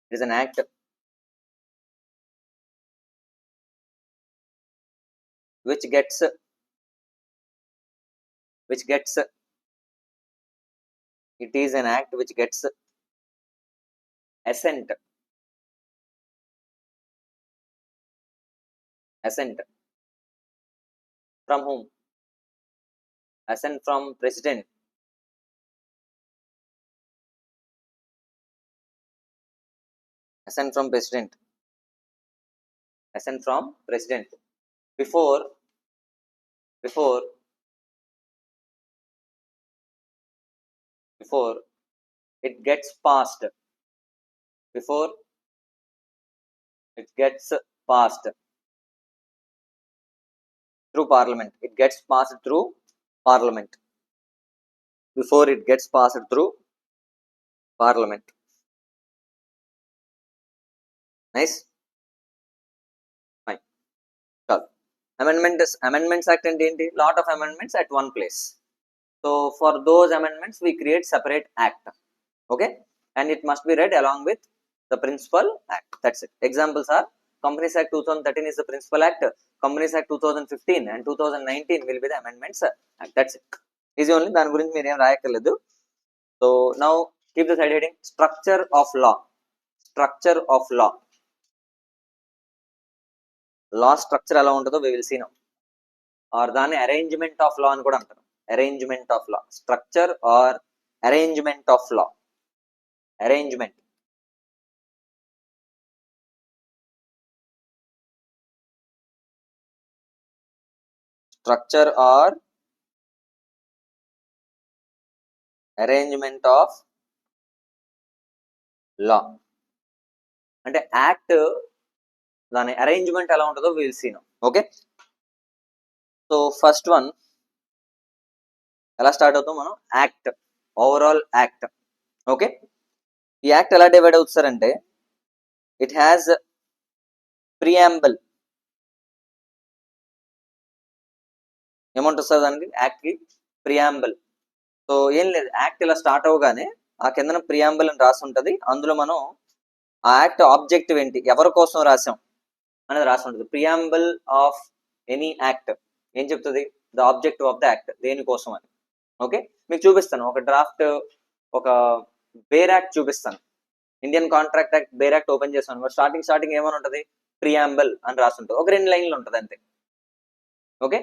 it is an act which gets it is an act which gets assent from whom? Assent from president. Assent from president. Assent from president before it gets passed, before it gets passed through parliament. It gets passed through parliament before it gets passed through parliament. Nice. Fine. Chalo. Amendments act and enti lot of amendments at one place. So for those amendments we create separate act. Okay, and it must be read along with the principal act. That's it. Examples are Companies Act 2013 is the principal act, Companies Act 2015 and 2019 will be the amendments act. That's it. Easy only. దాని గురించి మీరు ఏం రాయక్కర్లేదు. So now keep the side heading structure of law. Structure of law. Law structure ఎలా ఉంటుందో we will see now. Or దాన్ని arrangement of law అని కూడా అంటారు. Arrangement of law. Structure or arrangement of law. Arrangement. Structure or arrangement of law. అంటే యాక్ట్ దాని అరేంజ్మెంట్ ఎలా ఉంటుందో will see now. Okay, so first one ఎలా స్టార్ట్ అవుతాం మనం? Act, overall act. ఓకే, ఈ యాక్ట్ ఎలా డివైడ్ అవుతారంటే ఇట్ హ్యాస్ ప్రియాంబుల్. ఏమంటుంది సార్ దానికి? యాక్ట్కి ప్రియాంబుల్. సో ఏం లేదు, యాక్ట్ ఇలా స్టార్ట్ అవగానే ఆ కిందన ప్రియాంబుల్ అని రాసి ఉంటుంది. అందులో మనం ఆ యాక్ట్ ఆబ్జెక్టివ్ ఏంటి, ఎవరి కోసం రాసాం అనేది రాసి ఉంటుంది. ప్రియాంబుల్ ఆఫ్ ఎనీ యాక్ట్ ఏం చెప్తుంది, the objective of the act, దేనికోసం అని. ఓకే, మీకు చూపిస్తాను ఒక డ్రాఫ్ట్, ఒక బేర్ యాక్ట్ చూపిస్తాను. Indian contract act bare act open చేస్తాను, స్టార్టింగ్ ఏమని ఉంటుంది, ప్రియాంబుల్ అని రాసి ఉంటుంది, ఒక 2 లైన్లు ఉంటుంది అంతే. ఓకే,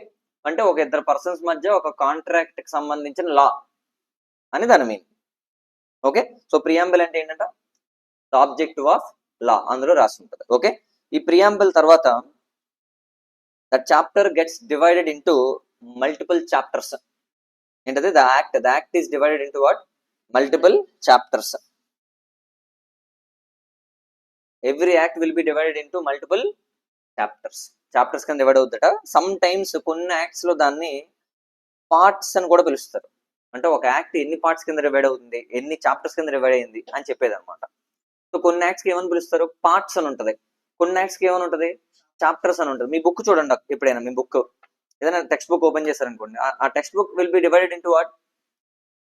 అంటే ఒక ఇద్దరు పర్సన్స్ మధ్య ఒక కాంట్రాక్ట్ కి సంబంధించిన లా అని దాని మీన్. ఓకే, సో ప్రియాంబుల్ అంటే ఏంటంటే ద ఆబ్జెక్టివ్ ఆఫ్ లా, అందులో రాసి ఉంటుంది. ఓకే, ఈ ప్రియాంబుల్ తర్వాత the chapter gets divided into multiple chapters. ఏంటది, the act is divided into what, multiple chapters. Every act will be divided into multiple chapters కింద డివైడ్ అవుతుందట. సమ్ టైమ్స్ కొన్ని యాక్ట్స్ లో దాన్ని పార్ట్స్ అని కూడా పిలుస్తారు. అంటే ఒక యాక్ట్ ఎన్ని పార్ట్స్ కింద డివైడ్ అవుతుంది, ఎన్ని చాప్టర్స్ కింద డివైడ్ అయింది అని చెప్పేది అనమాట. సో కొన్ని యాక్ట్స్ కి ఏమని పిలుస్తారు, పార్ట్స్ అని ఉంటుంది. కొన్ని యాక్ట్స్ కి ఏమని ఉంటుంది, చాప్టర్స్ అని ఉంటుంది. మీ బుక్ చూడండి, ఎప్పుడైనా మీ బుక్ ఏదైనా టెక్స్ట్ బుక్ ఓపెన్ చేశారనుకోండి, ఆ text book will be divided into what,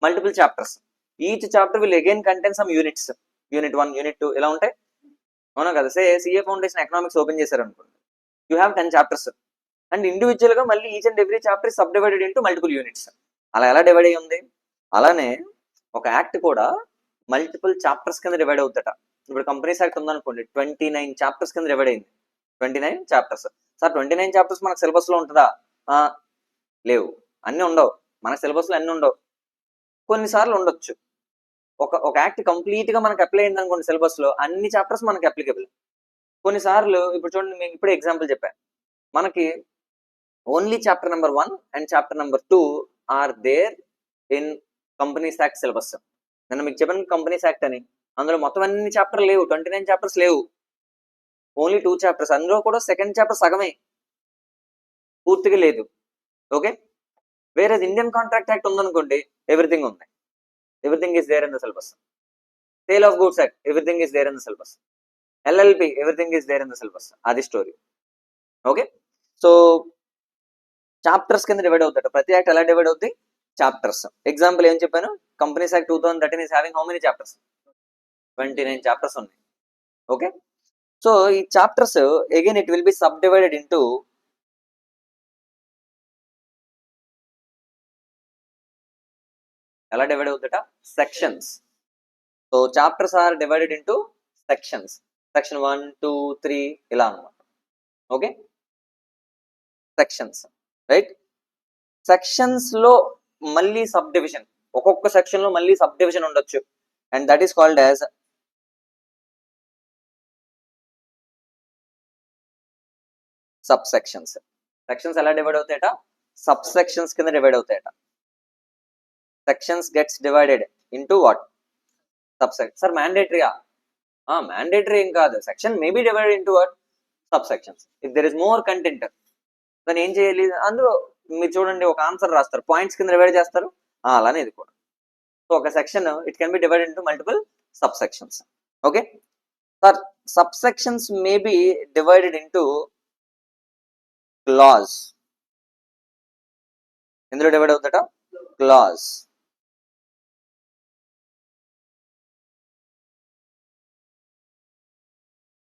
multiple chapters. Each chapter will again contain some units, unit 1, unit 2 ఇలా ఉంటాయి, అవునా కదా. సిఏ ఫౌండేషన్ ఎకనామిక్స్ ఓపెన్ చేశారనుకోండి, you have 10 chapters and individual గా మళ్ళీ each and every chapter sub divided into multiple units. అలా ఎలా డివైడ్ అయ్యి ఉంది, అలానే ఒక యాక్ట్ కూడా మల్టిపుల్ చాప్టర్స్ కింద డివైడ్ అవుతాట. ఇప్పుడు కంపెనీస్ యాక్ట్ ఉందనుకోండి, 29 చాప్టర్స్ కింద డివైడ్ అయింది. 29 చాప్టర్స్. సార్ 29 చాప్టర్స్ మనకు సిలబస్ లో ఉంటుందా, లేవు, అన్ని ఉండవు, మన సిలబస్ లో అన్ని ఉండవు, కొన్నిసార్లు ఉండొచ్చు. ఒక యాక్ట్ కంప్లీట్ గా మనకు అప్లై అయింది అనుకోండి, సిలబస్ లో అన్ని చాప్టర్స్ మనకి అప్లికబుల్. కొన్నిసార్లు ఇప్పుడు చూడండి, మేము ఇప్పుడే ఎగ్జాంపుల్ చెప్పాను, మనకి only chapter number 1 and chapter number 2 are there in companies act syllabus. నేను మీకు చెప్పాను కంపెనీస్ యాక్ట్ అని, అందులో మొత్తం అన్ని చాప్టర్ లేవు, 29 చాప్టర్స్ లేవు, ఓన్లీ 2 చాప్టర్స్. అందులో కూడా సెకండ్ చాప్టర్ సగమే, పూర్తిగా లేదు. ఓకే, వేరే ఇండియన్ కాంట్రాక్ట్ యాక్ట్ ఉందనుకోండి, ఎవ్రీథింగ్ ఉంది, everything is there in the syllabus. Sale of goods act, everything is there in the syllabus. LLP, everything is there in the syllabus. అది స్టోరీ. ఓకే, సో చాప్టర్స్ కింద డివైడ్ అవుతాడు. ప్రతి యాక్ట్ ఎలా డివైడ్ అవుతాయి, చాప్టర్స్. ఎగ్జాంపుల్ ఏం చెప్పాను, companies act 2013 is having how many chapters, 29 chapters ఉన్నాయి. ఓకే, సో ఈ chapters again it will be sub divided into ఎలా డివైడ్ అవుతాట, sections. So chapters are divided into sections, section 1, 2, 3 ఇలా అన్నమాట. Okay, sections, right. సెక్షన్స్ లో మళ్ళీ సబ్ డివిజన్, ఒక్కొక్క సెక్షన్ లో మళ్ళీ సబ్ డివిజన్ ఉండొచ్చు, and that is called as sub sections. Sections ఎలా డివైడ్ అవుతాయట, సబ్ సెక్షన్స్ కింద డివైడ్ అవుతాయట. Sections gets divided into what, sub section. Sir మ్యాండేటరీయా, మ్యాండేటరీ ఏం కాదు, section may be divided into what, sub sections. If there is more content దాన్ని ఏం చేయాలి, అందులో మీరు చూడండి ఒక ఆన్సర్ రాస్తారు, పాయింట్స్ కింద డివైడ్ చేస్తారు, అలానే ఇది కూడా. సో ఒక section it can be divided into multiple sub sections. Okay sir, sub sections may be divided into clause. ఎందులో డివైడ్ అవుతాట, clause.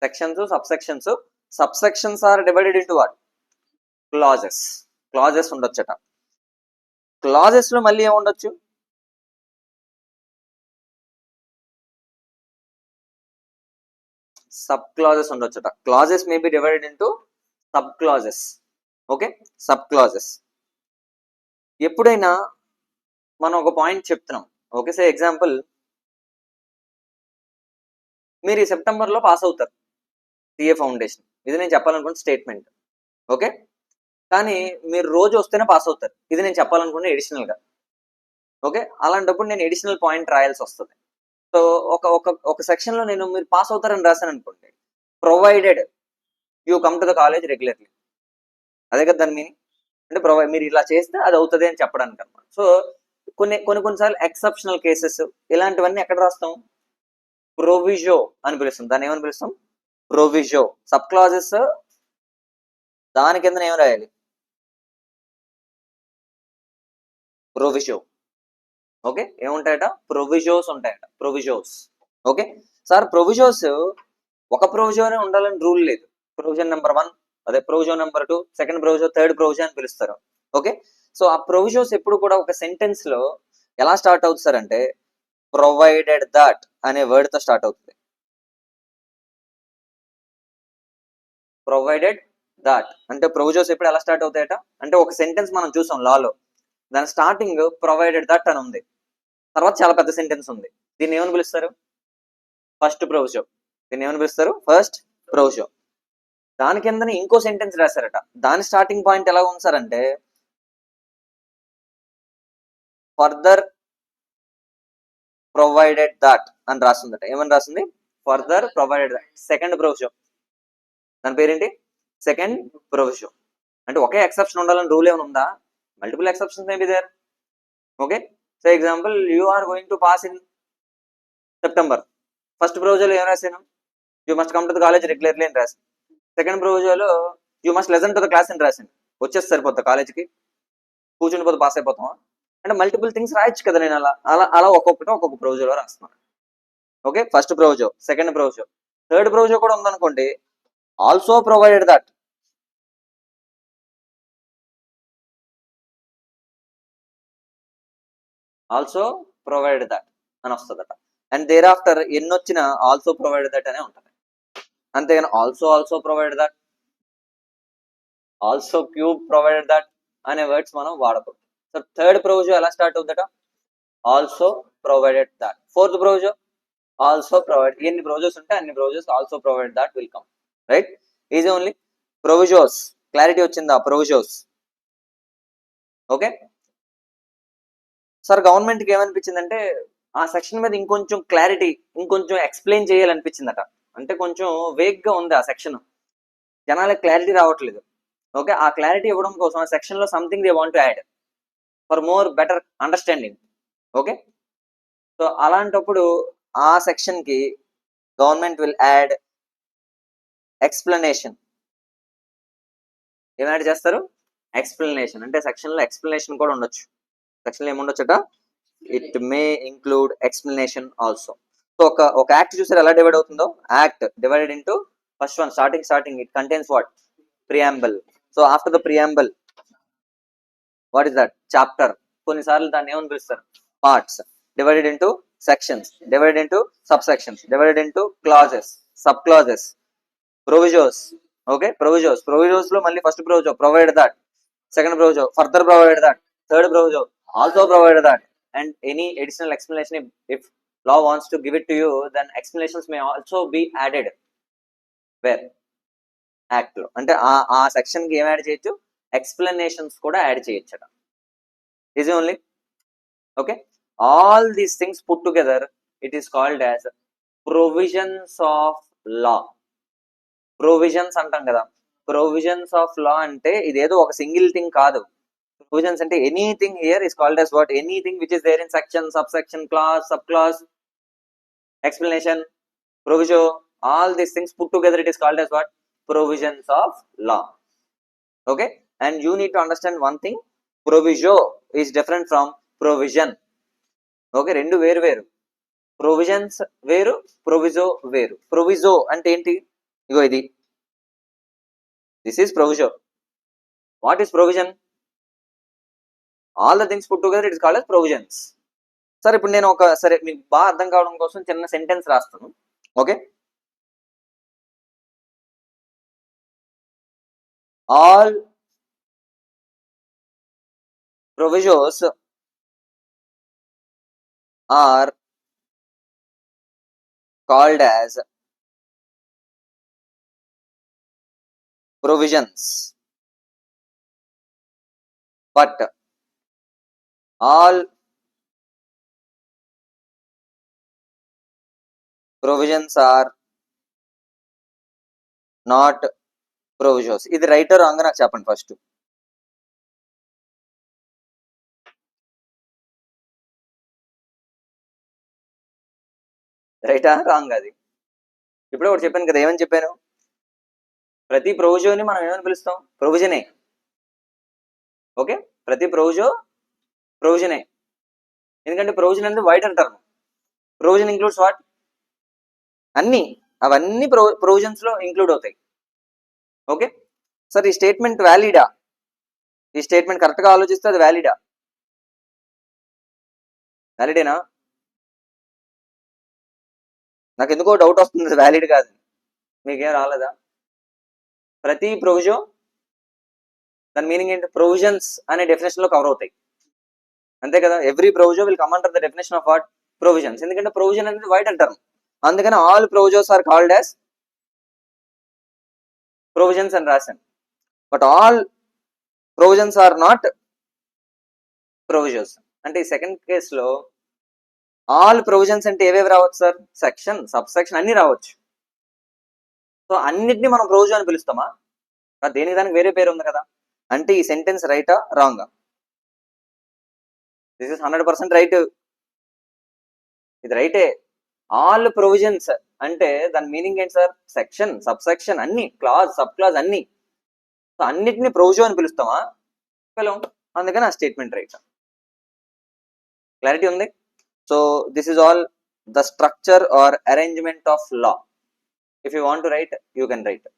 Sections, sub sections are divided into what, clauses ఉండొచ్చట. క్లాజెస్ లో మళ్ళీ ఏముండొచ్చు, సబ్ క్లాజెస్ ఉండొచ్చట. Clauses may be divided into sub clauses. Okay, sub clauses. ఎప్పుడైనా మనం ఒక పాయింట్ చెప్తున్నాం, ఓకే సార్, ఎగ్జాంపుల్ మీరు ఈ సెప్టెంబర్ లో పాస్ అవుతారు సిఏ ఫౌండేషన్, ఇది నేను చెప్పాలనుకున్న స్టేట్మెంట్. ఓకే, కానీ మీరు రోజు వస్తేనే పాస్ అవుతారు, ఇది నేను చెప్పాలనుకున్న ఎడిషనల్ గా. ఓకే, అలాంటప్పుడు నేను ఎడిషనల్ పాయింట్ రాయాల్సి వస్తుంది. సో ఒక సెక్షన్ లో నేను మీరు పాస్ అవుతారని రాశాను అనుకోండి, provided you come to the college regularly, అదే కదా దాని మీనింగ్. అంటే మీరు ఇలా చేస్తే అది అవుతుంది అని చెప్పడానికి అనమాట. సో కొన్నిసార్లు ఎక్సెప్షనల్ కేసెస్ ఇలాంటివన్నీ ఎక్కడ రాస్తాం, ప్రొవిజో అని పిలుస్తాం. దాన్ని ఏమని పిలుస్తాం, ప్రొవిజో. సబ్ క్లాజెస్ దాని కింద ఏం రాయాలి, ప్రొవిజో. ఓకే, ఏముంటాయట, ప్రొవిజోస్ ఉంటాయట, ప్రొవిజోస్. ఓకే సార్, ప్రొవిజోస్ ఒక ప్రొవిజోనే ఉండాలని రూల్ లేదు. ప్రొవిజన్ నెంబర్ 1, అదే provision number 2, second proviso, third proviso అని పిలుస్తారు. ఓకే, సో ఆ ప్రొవిజోస్ ఎప్పుడు కూడా ఒక సెంటెన్స్ లో ఎలా స్టార్ట్ అవుతారంటే ప్రొవైడెడ్ దట్ అనే వర్డ్ తో స్టార్ట్ అవుతుంది. ప్రొవైడెడ్ దట్ అంటే ప్రొవిజోస్ ఎప్పుడు ఎలా స్టార్ట్ అవుతాయట అంటే ఒక సెంటెన్స్ మనం చూసాం లాలో, దాని స్టార్టింగ్ ప్రొవైడెడ్ దట్ అని ఉంది, తర్వాత చాలా పెద్ద సెంటెన్స్ ఉంది. దీన్ని ఏమని పిలుస్తారు? First proviso. దీన్ని ఏమని పిలుస్తారు? First proviso. దాని కిందని ఇంకో సెంటెన్స్ రాశారట, దాని స్టార్టింగ్ పాయింట్ ఎలా ఉంది సార్ అంటే ఫర్దర్ ప్రొవైడెడ్ దట్ అని రాస్తుందట. ఏమని రాస్తుంది? Further provided that. Second proviso, దాని పేరేంటి? Second proviso. అంటే ఒకే ఎక్సెప్షన్ ఉండాలని రూల్ ఏమైనా ఉందా? Multiple exceptions may be there. Okay, so example you are going to pass in September. First ప్రొవిజోలో ఏం రాశాను? You must come to the college regularly అని రాశాను. సెకండ్ ప్రొవిజోలో you must listen to the class అని రాశాను. వచ్చేసి సరిపోతా కాలేజ్కి, కూర్చుని పోతే పాస్ అయిపోతామా? అంటే మల్టిపుల్ థింగ్స్ రాయొచ్చు కదా. నేను అలా అలా అలా ఒక్కొక్కటి ఒక్కొక్క ప్రొవిజోలో రాస్తున్నాను. Okay, first proviso, second proviso, third proviso కూడా ఉందనుకోండి, also provided that. Also provided that అని వస్తుందట. అండ్ దేర్ ఆఫ్టర్ ఎన్ని వచ్చినా ఆల్సో ప్రొవైడెడ్ దట్ అనే ఉంటుంది. అంతేగాని also also provided that, also cube provided that అనే వర్డ్స్ మనం వాడకూడదు. సో థర్డ్ ప్రొవిజో ఎలా స్టార్ట్ అవుతుందట? Also provided that. Fourth proviso also provide. ఎన్ని ప్రొవిజోస్ ఉంటే అన్ని provisos also provide that will come. Right, is only provisos. Clarity వచ్చిందా? ప్రొవిజోస్. ఓకే సార్, గవర్నమెంట్కి ఏమనిపించిందంటే ఆ సెక్షన్ మీద ఇంకొంచెం క్లారిటీ, ఇంకొంచెం ఎక్స్ప్లెయిన్ చేయాలనిపించిందట. అంటే కొంచెం వేగ్ గా ఉంది ఆ సెక్షన్, జనాలకు క్లారిటీ రావట్లేదు. ఓకే, ఆ క్లారిటీ ఇవ్వడం కోసం ఆ సెక్షన్ లో something they want to add for more better understanding. Okay, so అలాంటప్పుడు ఆ సెక్షన్ కి గవర్నమెంట్ విల్ యాడ్ ఎక్స్ప్లెనేషన్. ఏం యాడ్ చేస్తారు? ఎక్స్ప్లెనేషన్. అంటే సెక్షన్ లో ఎక్స్ప్లెనేషన్ కూడా ఉండొచ్చు. సెక్షన్ లో ఏముండొచ్చట? It may include explanation also. So ఒక యాక్ట్ చూసారు ఎలా డివైడ్ అవుతుందో? Act divided into first one starting it contains what? Preamble. So after the preamble what is that? Chapter. కొన్నిసార్లు దాన్ని ఏమని పిలుస్తారు? Parts. Divided into sections, divided into sub sections, divided into clauses, sub clauses, provisos. Okay, provisos లో మళ్ళీ first proviso provide that, second proviso further provide that, third proviso also provide that, and any additional explanation if law wants to give it to you, then explanations may also be added where? Act లో. అంటే ఆ సెక్షన్ కి ఏం యాడ్ చేయొచ్చు? ఎక్స్ప్లెనేషన్స్ కూడా యాడ్ చేయొచ్చట. Is only okay, all these things put together it is called as provisions of law. Provisions అంటాం కదా, ప్రొవిజన్స్ ఆఫ్ లా అంటే ఇదేదో ఒక సింగిల్ థింగ్ కాదు. Provisions అంటే anything here is called as what? Anything which is there in section, subsection, clause, subclause, explanation, proviso, all these things put together it is called as what? Provisions of law. Okay, and you need to understand one thing, proviso is different from provision. Okay, రెండు వేరు వేరు. ప్రొవిజన్స్ వేరు, ప్రొవిజో వేరు. ప్రొవిజో అంటే ఏంటి? ఇగో ఇది, this is proviso. What is provision? All the things put together it is called as provisions. సరే, ఇప్పుడు నేను సరే మీకు బాగా అర్థం కావడం కోసం చిన్న సెంటెన్స్ రాస్తాను. Okay, all provisos are called as provisions, but all provisions are not provisos. ఇది రైట్ ఆర్ రాంగ్ నాకు చెప్పండి ఫస్ట్. రైటా రాంగ్? అది ఇప్పుడే ఒకటి చెప్పాను కదా. ఏమని చెప్పాను? ప్రతి ప్రొవిజోని మనం ఏమని పిలుస్తాం? ప్రొవిజనే. ఓకే, ప్రతి ప్రొవిజనే. ఎందుకంటే ప్రొవిజన్ అనేది వైడ్ అంటారు. Provision includes what? అన్ని. అవన్నీ ప్రొవిజన్స్ లో ఇంక్లూడ్ అవుతాయి. ఓకే సార్, ఈ స్టేట్మెంట్ వ్యాలిడా? ఈ స్టేట్మెంట్ కరెక్ట్ గా ఆలోచిస్తే అది వ్యాలిడా? వ్యాలిడేనా? నాకు ఎందుకో డౌట్ వస్తుంది వ్యాలిడ్ కాదు. మీకేం రాలేదా? ప్రతి ప్రొవిజన్ దాని మీనింగ్ ఏంటి? ప్రొవిజన్స్ అనే డెఫినేషన్ లో కవర్ అవుతాయి, అంతే కదా. Every provision will come under the definition of what? Provisions. ఎందుకంటే ప్రొవిజన్ అనేది వైడ్ టర్మ్, అందుకని all provisions are called as provisions అని రాశాను. But all provisions are not provisions. అంటే ఈ సెకండ్ కేసులో ఆల్ ప్రొవిజన్స్ అంటే ఏవేవి రావచ్చు సార్? సెక్షన్, సబ్ సెక్షన్ అన్ని రావచ్చు. సో అన్నిటిని మనం ప్రొవిజన్ అని పిలుస్తామా? దేనికి దానికి వేరే పేరు ఉంది కదా. అంటే ఈ సెంటెన్స్ రైటా రాంగా? This is 100% right. ఇది రైటే. ఆల్ ప్రొవిజన్స్ అంటే దాని మీనింగ్ ఏంటి సార్? సెక్షన్, సబ్ సెక్షన్ అన్ని, క్లాజ్, సబ్ క్లాజ్ అన్ని. సో అన్నిటిని ప్రొవిజన్ అని పిలుస్తామా? పిలవం. అందుకని ఆ స్టేట్మెంట్ రైట్. క్లారిటీ ఉంది? So this is all the structure or arrangement of law. If you want to write, you can write.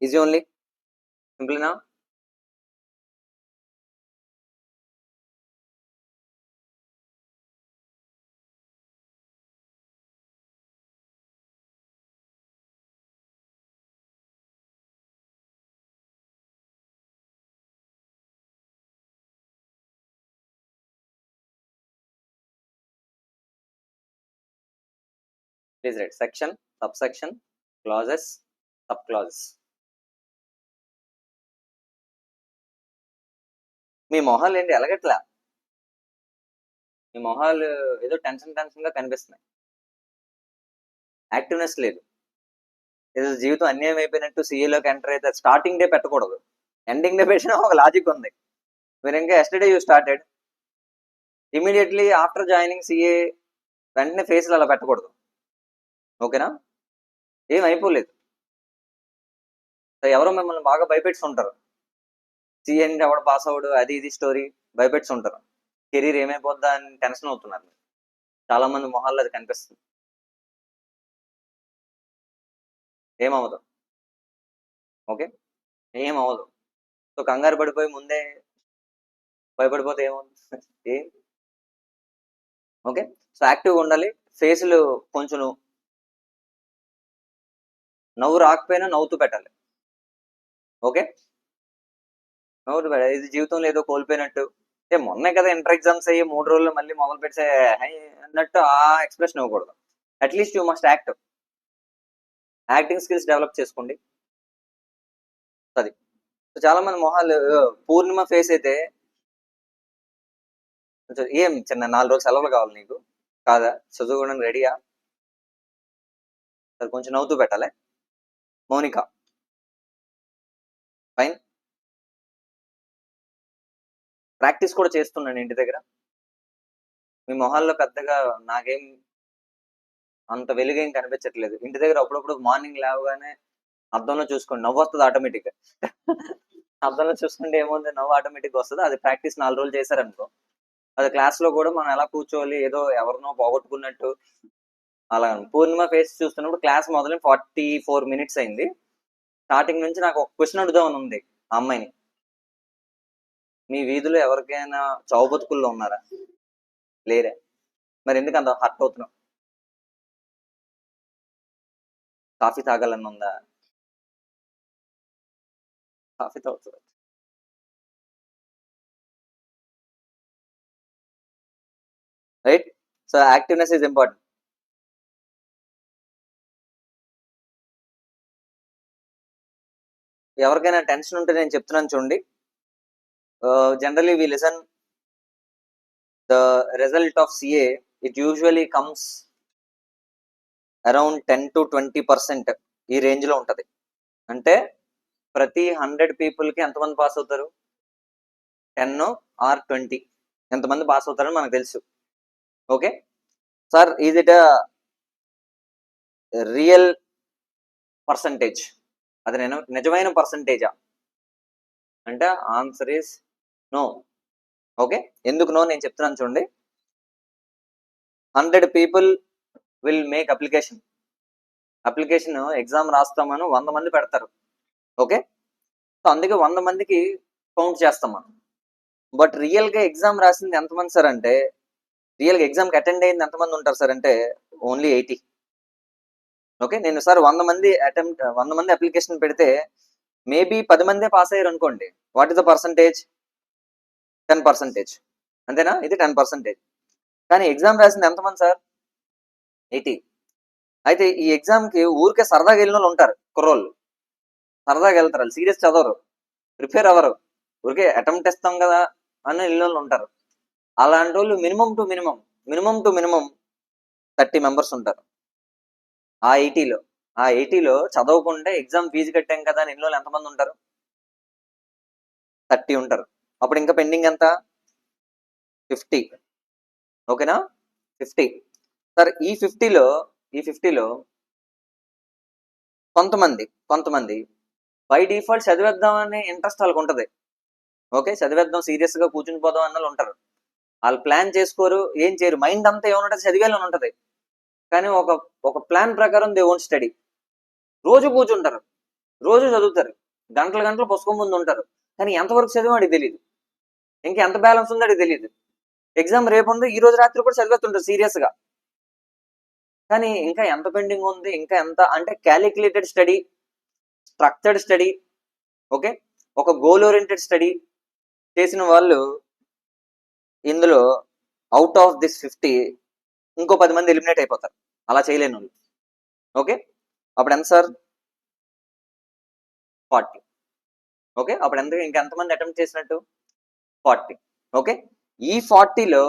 Easy only, simple నా? Please write. Section, sub section, clauses, sub clauses. మీ మొహాలు ఏంటి ఎలగట్లా? మీ మొహాలు ఏదో టెన్షన్ టెన్షన్ గా కనిపిస్తున్నాయి, యాక్టివ్నెస్ లేదు. ఏదో జీవితం అన్యాయం అయిపోయినట్టు సీఏలోకి ఎంటర్ అయితే స్టార్టింగ్ డే పెట్టకూడదు, ఎండింగ్ డే పెట్టినా ఒక లాజిక్ ఉంది. మీరు ఇంకా yesterday you started, immediately after joining CA వెంటనే ఫేస్లు అలా పెట్టకూడదు. ఓకేనా? ఏం అయిపోలేదు. ఎవరో మిమ్మల్ని బాగా భయపెట్టుకుంటారు, సీఏ అంటే ఎవడ పాస్ అవడు, అది ఇది స్టోరీ భయపెట్టుకుంటారు. కెరీర్ ఏమైపోద్దా అని టెన్షన్ అవుతున్నారు. చాలా మంది మొహాల్లో అది కనిపిస్తుంది. ఏమవదు. ఓకే, ఏమవదు. సో కంగారు పడిపోయి ముందే భయపడిపోతే ఏమవుతుంది? ఏం. ఓకే, సో యాక్టివ్గా ఉండాలి. ఫేసులు కొంచెం నవ్వు రాకపోయినా నవ్వుతూ పెట్టాలి. ఓకే, నవ్వుతూ పెట్టాలి. ఇది జీవితంలో ఏదో కోల్పోయినట్టు, మొన్నే కదా ఇంటర్ ఎగ్జామ్స్ అయ్యి 3 రోజులు మళ్ళీ మొదలు పెట్టే అన్నట్టు ఆ ఎక్స్ప్రెషన్ ఇవ్వకూడదు. At least you must act. Acting skills develop చేసుకోండి. అది చాలా మంది మొహాలు, పూర్ణిమ ఫేస్ అయితే ఏం చిన్న 4 రోజులు సెలవులు కావాలి నీకు కాదా, చదువుకోవడానికి రెడీయా? సరే కొంచెం నవ్వుతూ పెట్టాలి. మౌనిక ఫైన్. ప్రాక్టీస్ కూడా చేస్తున్నాను ఇంటి దగ్గర. మీ మొహాల్లో పెద్దగా నాకేం అంత వెలుగేం కనిపించట్లేదు. ఇంటి దగ్గర అప్పుడప్పుడు మార్నింగ్ లేవగానే అద్దంలో చూసుకోండి, నవ్వు వస్తుంది ఆటోమేటిక్గా. అద్దంలో చూసుకుంటే ఏముంది, నవ్వు ఆటోమేటిక్గా వస్తుంది. అది ప్రాక్టీస్ 4 రోజులు చేశారనుకో, అది క్లాస్ లో కూడా మనం ఎలా కూర్చోవాలి, ఏదో ఎవరినో పోగొట్టుకున్నట్టు అలా. పూర్ణిమ ఫేస్ చూస్తున్నప్పుడు క్లాస్ మొదలై 44 minutes అయింది. స్టార్టింగ్ నుంచి నాకు ఒక క్వశ్చన్ అడుగుదామని ఉంది ఆ అమ్మాయిని. మీ వీధిలో ఎవరికైనా చావు బతుకుల్లో ఉన్నారా? లేరే. మరి ఎందుకు అంత హర్ట్ అవుతున్నావు? కాఫీ తాగాలని ఉందా? కాఫీ తాగుతుంది. Right. So activeness is important. ఎవరికైనా టెన్షన్ ఉంటే నేను చెప్తున్నాను చూడండి. Generally we listen the result of CA. It usually comes around 10-20% ఈ రేంజ్ లో ఉంటది. అంటే ప్రతి 100 పీపుల్ కి ఎంతమంది పాస్ అవుతారు? 10 ఆర్ 20 ఎంతమంది పాస్ అవుతారని మనకు తెలుసు. Okay sir, is it real percentage? అది నేను నిజమైన పర్సంటేజా అంటే ఆన్సర్ ఈస్ నో. ఓకే, ఎందుకు నో నేను చెప్తున్నాను చూడండి. 100 people will make application exam రాస్తామని 100 మంది పెడతారు. ఓకే, సో అందుకే 100 మందికి కౌంట్ చేస్తాం మనం. బట్ రియల్ గా ఎగ్జామ్ రాసింది ఎంతమంది సార్ అంటే, రియల్ గా ఎగ్జామ్ కి అటెండ్ అయింది ఎంతమంది ఉంటారు సార్ అంటే ఓన్లీ 80. ఓకే, నేను సార్ 100 మంది అప్లికేషన్ పెడితే మేబీ 10 మందే పాస్ అయ్యారు అనుకోండి. What is the percentage? 10%. అంతేనా? ఇది 10%. కానీ ఎగ్జామ్ రాసింది ఎంతమంది సార్? 80. అయితే ఈ ఎగ్జామ్ కి ఊరికే సరదాగా వెళ్ళిన వాళ్ళు ఉంటారు, కుర్రోళ్ళు సరదాగా వెళ్తారు, వాళ్ళు సీరియస్ చదవరు, ప్రిపేర్ అవ్వరు, ఊరికే అటెంప్ట్ ఇస్తాం కదా అని వెళ్ళిన వాళ్ళు ఉంటారు. అలాంటి వాళ్ళు మినిమం టు మినిమం 30 మెంబర్స్ ఉంటారు ఆ 80లో చదవకుండా ఎగ్జామ్ ఫీజు కట్టాం కదా అని ఎన్ని ఎంతమంది ఉంటారు? 30 ఉంటారు. అప్పుడు ఇంకా పెండింగ్ ఎంత? 50. ఓకేనా? 50. సార్ ఈ 50లో కొంతమంది బై డిఫాల్ట్ చదివేద్దామని ఇంట్రెస్ట్ వాళ్ళకి ఉంటది. ఓకే, చదివేద్దాం సీరియస్ గా కూర్చుని పోదాం అన్న ఉంటారు. వాళ్ళు ప్లాన్ చేసుకోరు, ఏం చేయరు, మైండ్ అంతా ఏముంటది? చదివేయాలని ఉంటది. కానీ ఒక ప్లాన్ ప్రకారం దే ఓంట్ స్టడీ. రోజు కూర్చుంటారు, రోజు చదువుతారు, గంటలు పుస్తకం ముందు ఉంటారు, కానీ ఎంతవరకు చదివాడికి తెలియదు, ఇంకా ఎంత బ్యాలెన్స్ ఉందో అడిగి తెలియదు. ఎగ్జామ్ రేపు ఉంది, ఈ రోజు రాత్రి కూడా చదివేస్తుంటారు సీరియస్ గా, కానీ ఇంకా ఎంత పెండింగ్ ఉంది, ఇంకా ఎంత అంటే calculated study, structured study, okay, ఒక గోల్ ఓరియంటెడ్ స్టడీ చేసిన వాళ్ళు ఇందులో అవుట్ ఆఫ్ దిస్ 50 ఇంకో 10 మంది ఎలిమినేట్ అయిపోతారు, అలా చేయలేని వాళ్ళు. ఓకే, అప్పుడు ఎంత సార్? 40. ఓకే, అప్పుడు ఇంకెంతమంది అటెంప్ట్ చేసినట్టు? 40. ఓకే, ఈ 40లో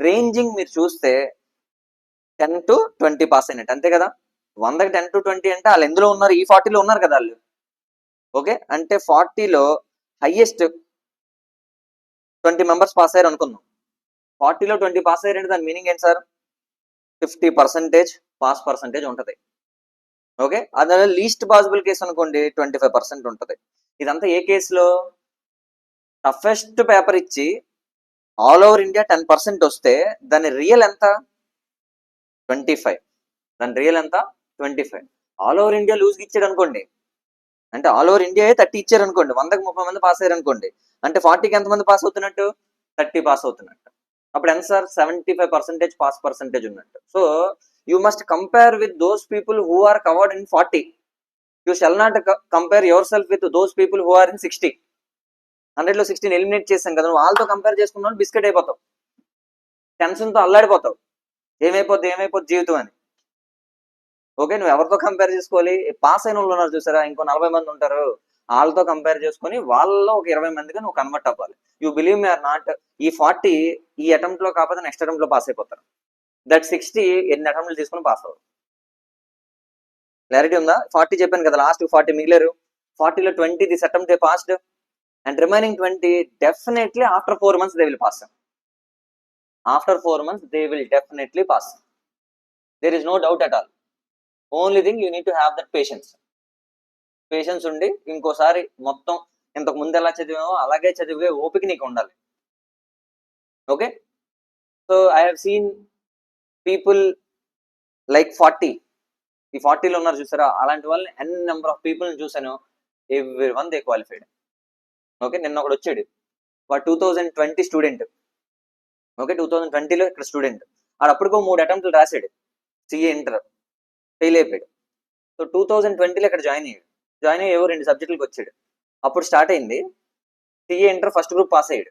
రేంజింగ్ మీరు చూస్తే 10-20 పాస్ అయినట్టు, అంతే కదా? 100కి 10-20 అంటే వాళ్ళు ఎందులో ఉన్నారు? ఈ 40లో ఉన్నారు కదా వాళ్ళు. ఓకే, అంటే 40లో హైయెస్ట్ 20 మెంబర్స్ పాస్ అయ్యారు అనుకుందాం. 40లో 20 పాస్ అయ్యారంటే దాని మీనింగ్ ఏంటి సార్? 50% పాస్ పర్సంటేజ్ ఉంటుంది. ఓకే, అదే లీస్ట్ పాసిబుల్ కేసు అనుకోండి 25% ఉంటుంది. ఇదంతా ఏ కేసులో? టఫెస్ట్ పేపర్ ఇచ్చి ఆల్ ఓవర్ ఇండియా 10% వస్తే దాని రియల్ ఎంత? 25. దాని రియల్ ఎంత? 25. ఆల్ ఓవర్ ఇండియా లూజ్కి ఇచ్చాడు అనుకోండి, అంటే ఆల్ ఓవర్ ఇండియా 30 ఇచ్చారు అనుకోండి, 100కి 30 మంది పాస్ అయ్యారు అనుకోండి, అంటే 40కి ఎంతమంది పాస్ అవుతున్నట్టు? 30 పాస్ అవుతున్నట్టు. అప్పుడు ఎంత సార్? 75% పాస్ పర్సంటేజ్ ఉన్నట్టు. So you must compare with those people who are covered in 40. You shall not compare yourself with those people who are in 60. 100లో 16 ఎలిమినేట్ చేసాం కదా, నువ్వు వాళ్ళతో కంపేర్ చేసుకున్నావు బిస్కెట్ అయిపోతావు, టెన్షన్తో అల్లాడిపోతావు, ఏమైపోద్ది జీవితం అని. ఓకే, నువ్వు ఎవరితో కంపేర్ చేసుకోవాలి? పాస్ అయిన వాళ్ళు ఉన్నారు చూసారా, ఇంకో 40 మంది ఉంటారు, వాళ్ళతో కంపేర్ చేసుకొని వాళ్ళలో ఒక 20 మందిగా నువ్వు కన్వర్ట్ అవ్వాలి. You believe me or not, ఈ 40 ఈ అటెంప్ట్ లో కాకపోతే నెక్స్ట్ అటెంప్ట్ లో పాస్ అయిపోతారు. దట్ 60 ఎన్ని అటెంప్ట్లు తీసుకుని పాస్ అవ్వరు. క్లారిటీ ఉందా? 40 చెప్పాను కదా, లాస్ట్ 40 మిగిలేరు. 40లో 20 this attempt they passed, and remaining 20 definitely after 4 months they will pass. After 4 months they will definitely pass. There is no doubt at all. Only thing you need to have that patience ఉండి ఇంకోసారి మొత్తం ఇంతకు ముందు ఎలా చదివామో అలాగే చదివే ఓపిక నీకు ఉండాలి. Okay, so I have seen people like 40, ఈ 40లో ఉన్నారు చూసారా, అలాంటి వాళ్ళని ఎన్ నెంబర్ ఆఫ్ పీపుల్ని చూసాను. Every one they qualified. Okay, నిన్న ఒకడు వచ్చాడు, వాడు 2020 స్టూడెంట్. ఓకే, 2020లో ఇక్కడ స్టూడెంట్, ఆడు అప్పటికో 3 అటెంప్ట్లు రాశాడు, సిఏ ఇంటర్ ఫెయిల్ అయిపోయాడు. సో 2020లో ఇక్కడ జాయిన్ అయ్యి ఏవో 2 సబ్జెక్టులకు వచ్చాడు. అప్పుడు స్టార్ట్ అయింది. CA inter first group pass అయ్యాడు,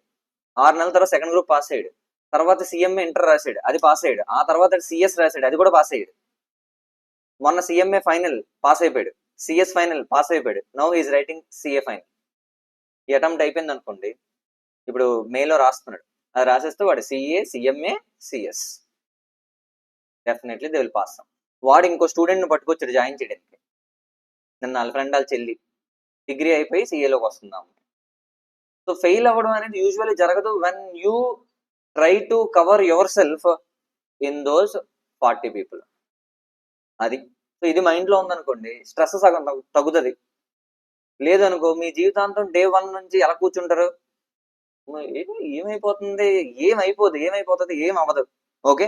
6 నెలల తర్వాత సెకండ్ గ్రూప్ పాస్ అయ్యాడు, తర్వాత సిఎంఏ ఇంటర్ రాశాడు, అది పాస్ అయ్యాడు, ఆ తర్వాత సిఎస్ రాశాడు, అది కూడా పాస్ అయ్యాడు. మొన్న సిఎంఏ ఫైనల్ పాస్ అయిపోయాడు, సిఎస్ ఫైనల్ పాస్ అయిపోయాడు. Now is writing CA final. ఈ అటెంప్ట్ అయిపోయింది అనుకోండి, ఇప్పుడు మేలో రాస్తున్నాడు, అది రాసేస్తే వాడు CA, CMA, CS, definitely they will pass. వాడు ఇంకో స్టూడెంట్ని పట్టుకొచ్చాడు జాయిన్ చేయడానికి. నిన్న వాళ్ళ ఫ్రెండ్ వాళ్ళ చెల్లి డిగ్రీ అయిపోయి సిఏలోకి వస్తున్నాము. సో ఫెయిల్ అవ్వడం అనేది యూజువల్లీ జరగదు when you try to cover your self in those 40 people. అది. సో ఇది మైండ్లో ఉందనుకోండి, స్ట్రెస్ సగం తగ్గుతుంది. లేదనుకో మీ జీవితాంతం డే 1 నుంచి ఎలా కూర్చుంటారు, ఏమైపోతుంది, ఏమైపోతుంది, ఏం అవ్వదు. ఓకే,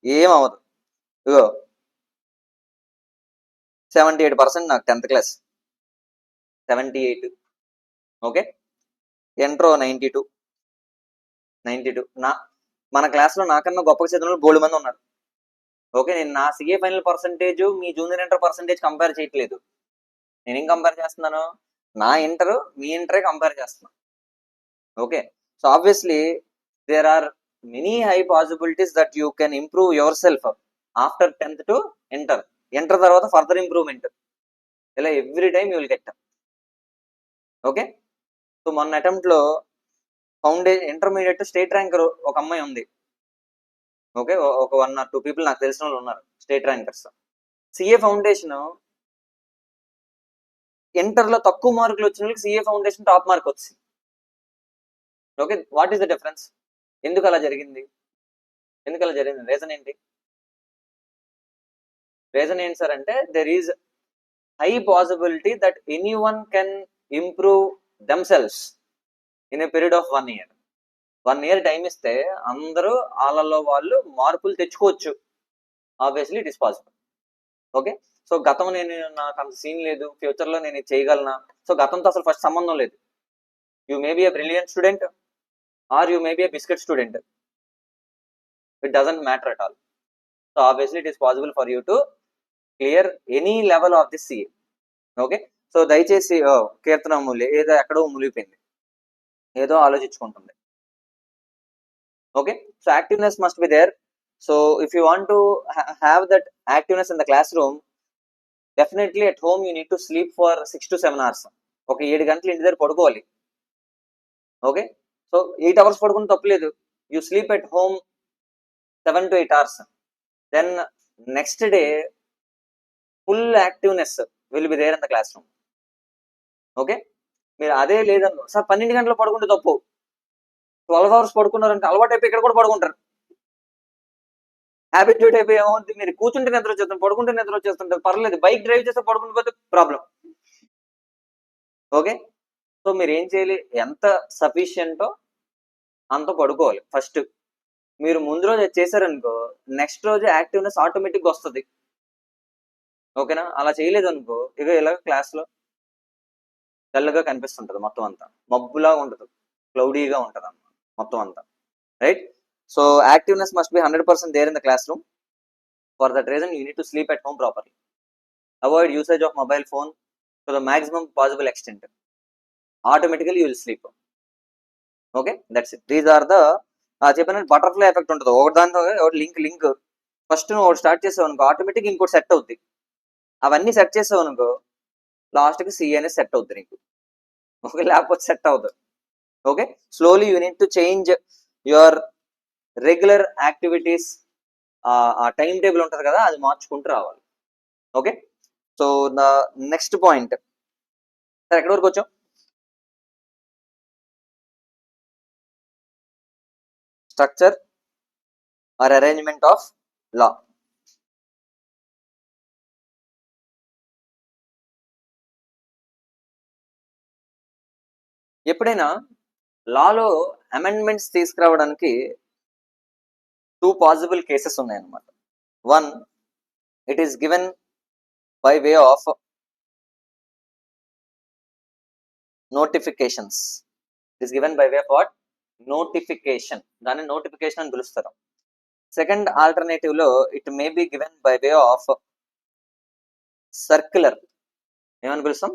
ఏం అవ్వదు. ఇగో 78% నాకు 10th క్లాస్ 78. Okay, intro 92. మన క్లాస్లో నాకన్నా గొప్ప చదివిన బోల్డ్ మంది ఉన్నారు. ఓకే, నేను నా సిఏ ఫైనల్ పర్సంటేజ్ మీ జూనియర్ ఇంటర్ పర్సంటేజ్ కంపేర్ చేయట్లేదు. నేనేం కంపేర్ చేస్తున్నాను, నా ఇంటర్ మీ ఇంటరే కంపేర్ చేస్తున్నాను. Okay, so obviously there are many high possibilities that you can improve your self after 10th to inter తర్వాత ఫర్దర్ ఇంప్రూవ్మెంట్, ఇలా every time you will get. Okay, so మొన్న అటెంప్ట్లో ఇంటర్మీడియట్ స్టేట్ ర్యాంకర్ ఒక అమ్మాయి ఉంది. ఓకే, ఒక 1 or 2 పీపుల్ నాకు తెలిసిన వాళ్ళు ఉన్నారు స్టేట్ ర్యాంకర్స్. సిఏ ఫౌండేషన్ ఇంటర్లో తక్కువ మార్కులు వచ్చిన వాళ్ళకి సిఏ ఫౌండేషన్ టాప్ మార్క్ వచ్చింది. Okay, what is the difference? ఎందుకు అలా జరిగింది? రీజన్ ఏంటి సార్ అంటే, there is high possibility that any one can improve themselves in a period of 1 year. 1 year time ఇస్తే అందరూ వాళ్ళలో వాళ్ళు మార్పులు తెచ్చుకోవచ్చు. Obviously it is possible. Okay, so గతం నాకు అంత సీన్ లేదు, ఫ్యూచర్లో నేను ఇది చేయగలనా? సో గతంతో అసలు ఫస్ట్ సంబంధం లేదు. You may be a brilliant student or you may be a biscuit student, it doesn't matter at all. So obviously it is possible for you to clear any level of this CA. Okay, so దయచేసి కీర్తన మూల్య ఏదో ఎక్కడో మునిగిపోయింది, ఏదో ఆలోచించుకుంటుంది. Okay, so activeness must be there. So if you want to have that activeness in the class room, definitely at home you need to sleep for 6 to 7 hours. ఒక 7 గంటలు ఇంటి దగ్గర పడుకోవాలి. ఓకే, సో 8 hours పడుకుని తప్పలేదు. You sleep at home 7 to 8 hours. Then next day full activeness will be there in the class room. Okay, మీరు అదే లేదన్ను సార్ 12 గంటలు పడుకుంటే తప్పు, 12 hours పడుకున్నారంటే అలవాటు అయిపోయి ఇక్కడ కూడా పడుకుంటారు. హ్యాబిట్యూట్ అయిపోయి ఏమవుతుంది, మీరు కూర్చుంటే నిద్ర వచ్చేస్తుంది, పడుకుంటే నిద్ర వచ్చేస్తుంటారు, పర్లేదు. బైక్ డ్రైవ్ చేస్తే పడుకుంటే పోతే ప్రాబ్లం. ఓకే, సో మీరు ఏం చేయాలి, ఎంత సఫిషియంటో అంత పడుకోవాలి ఫస్ట్. మీరు ముందు రోజు చేశారనుకో, నెక్స్ట్ రోజు యాక్టివ్నెస్ ఆటోమేటిక్గా వస్తుంది. ఓకేనా, అలా చేయలేదు అనుకో, ఇక ఇలాగ క్లాస్లో తెల్లగా కనిపిస్తుంటుంది, మొత్తం అంతా మబ్బులా ఉంటుంది, క్లౌడీగా ఉంటుంది అన్నమాట మొత్తం అంతా. Right, so activeness must be 100% there in the class room. For that reason you need to sleep at home properly. Avoid usage of mobile phone to the maximum possible extent. Automatically you will sleep. Okay, that's it. These are the చెప్పిన బటర్ఫ్లై ఎఫెక్ట్ ఉంటుంది. ఒకటి దాంతో ఒకటి లింక్ ఫస్ట్ నువ్వు ఒకటి స్టార్ట్ చేసావు అనుకో, ఆటోమేటిక్ ఇంకోటి సెట్ అవుద్ది. అవన్నీ సెట్ చేసావు అనుకో, లాస్ట్కి సిఏ అనేది సెట్ అవుద్ది నీకు. ఓకే, లేకపోతే సెట్ అవుతుంది. Okay, slowly you need to change your regular activities. ఆ టైం టేబుల్ ఉంటుంది కదా, అది మార్చుకుంటూ రావాలి. Okay, so the next point sir ఎక్కడి వరకు వచ్చాం? Structure or arrangement of law. ఎప్పుడైనా లాలో అమెండ్మెంట్స్ తీసుకురావడానికి 2 possible కేసెస్ ఉన్నాయన్నమాట. 1, it is given by way of notifications. It is given by way of what? Notification. దాన్ని నోటిఫికేషన్ అని పిలుస్తారు. సెకండ్ ఆల్టర్నేటివ్ లో it may be given by way of circular. ఏమని పిలుస్తాం?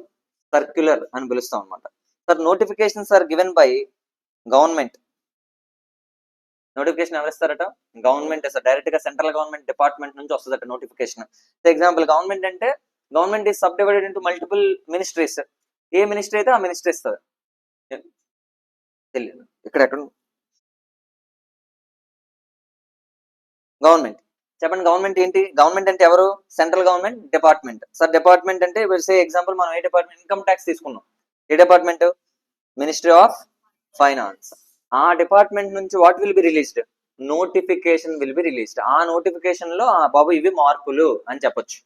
సర్క్యులర్ అని పిలుస్తాం అనమాట. Sir notifications are given by government. Notification ఎవరు ఇస్తారట? Government sir. డైరెక్ట్ గా సెంట్రల్ గవర్నమెంట్ డిపార్ట్మెంట్ నుంచి వస్తుందట నోటిఫికేషన్. ఫర్ ఎగ్జాంపుల్ గవర్నమెంట్ అంటే government is sub divided into multiple ministries. ఏ మినిస్ట్రీ అయితే ఆ మినిస్ట్రీ ఇస్తుంది. తెలియదు ఇక్కడ ఎక్కడ గవర్నమెంట్. చెప్పండి గవర్నమెంట్ ఏంటి? గవర్నమెంట్ అంటే ఎవరు? Central government department. Sir department అంటే సే ఎగ్జాంపుల్ మనం ఏ డిపార్ట్మెంట్? ఇన్కమ్ ట్యాక్స్ తీసుకున్నాం. ఏ డిపార్ట్మెంట్? Ministry of finance. ఆ డిపార్ట్మెంట్ నుంచి what will be released? Notification will be released. ఆ నోటిఫికేషన్ లో బాబు ఇవి మార్పులు అని చెప్పొచ్చు.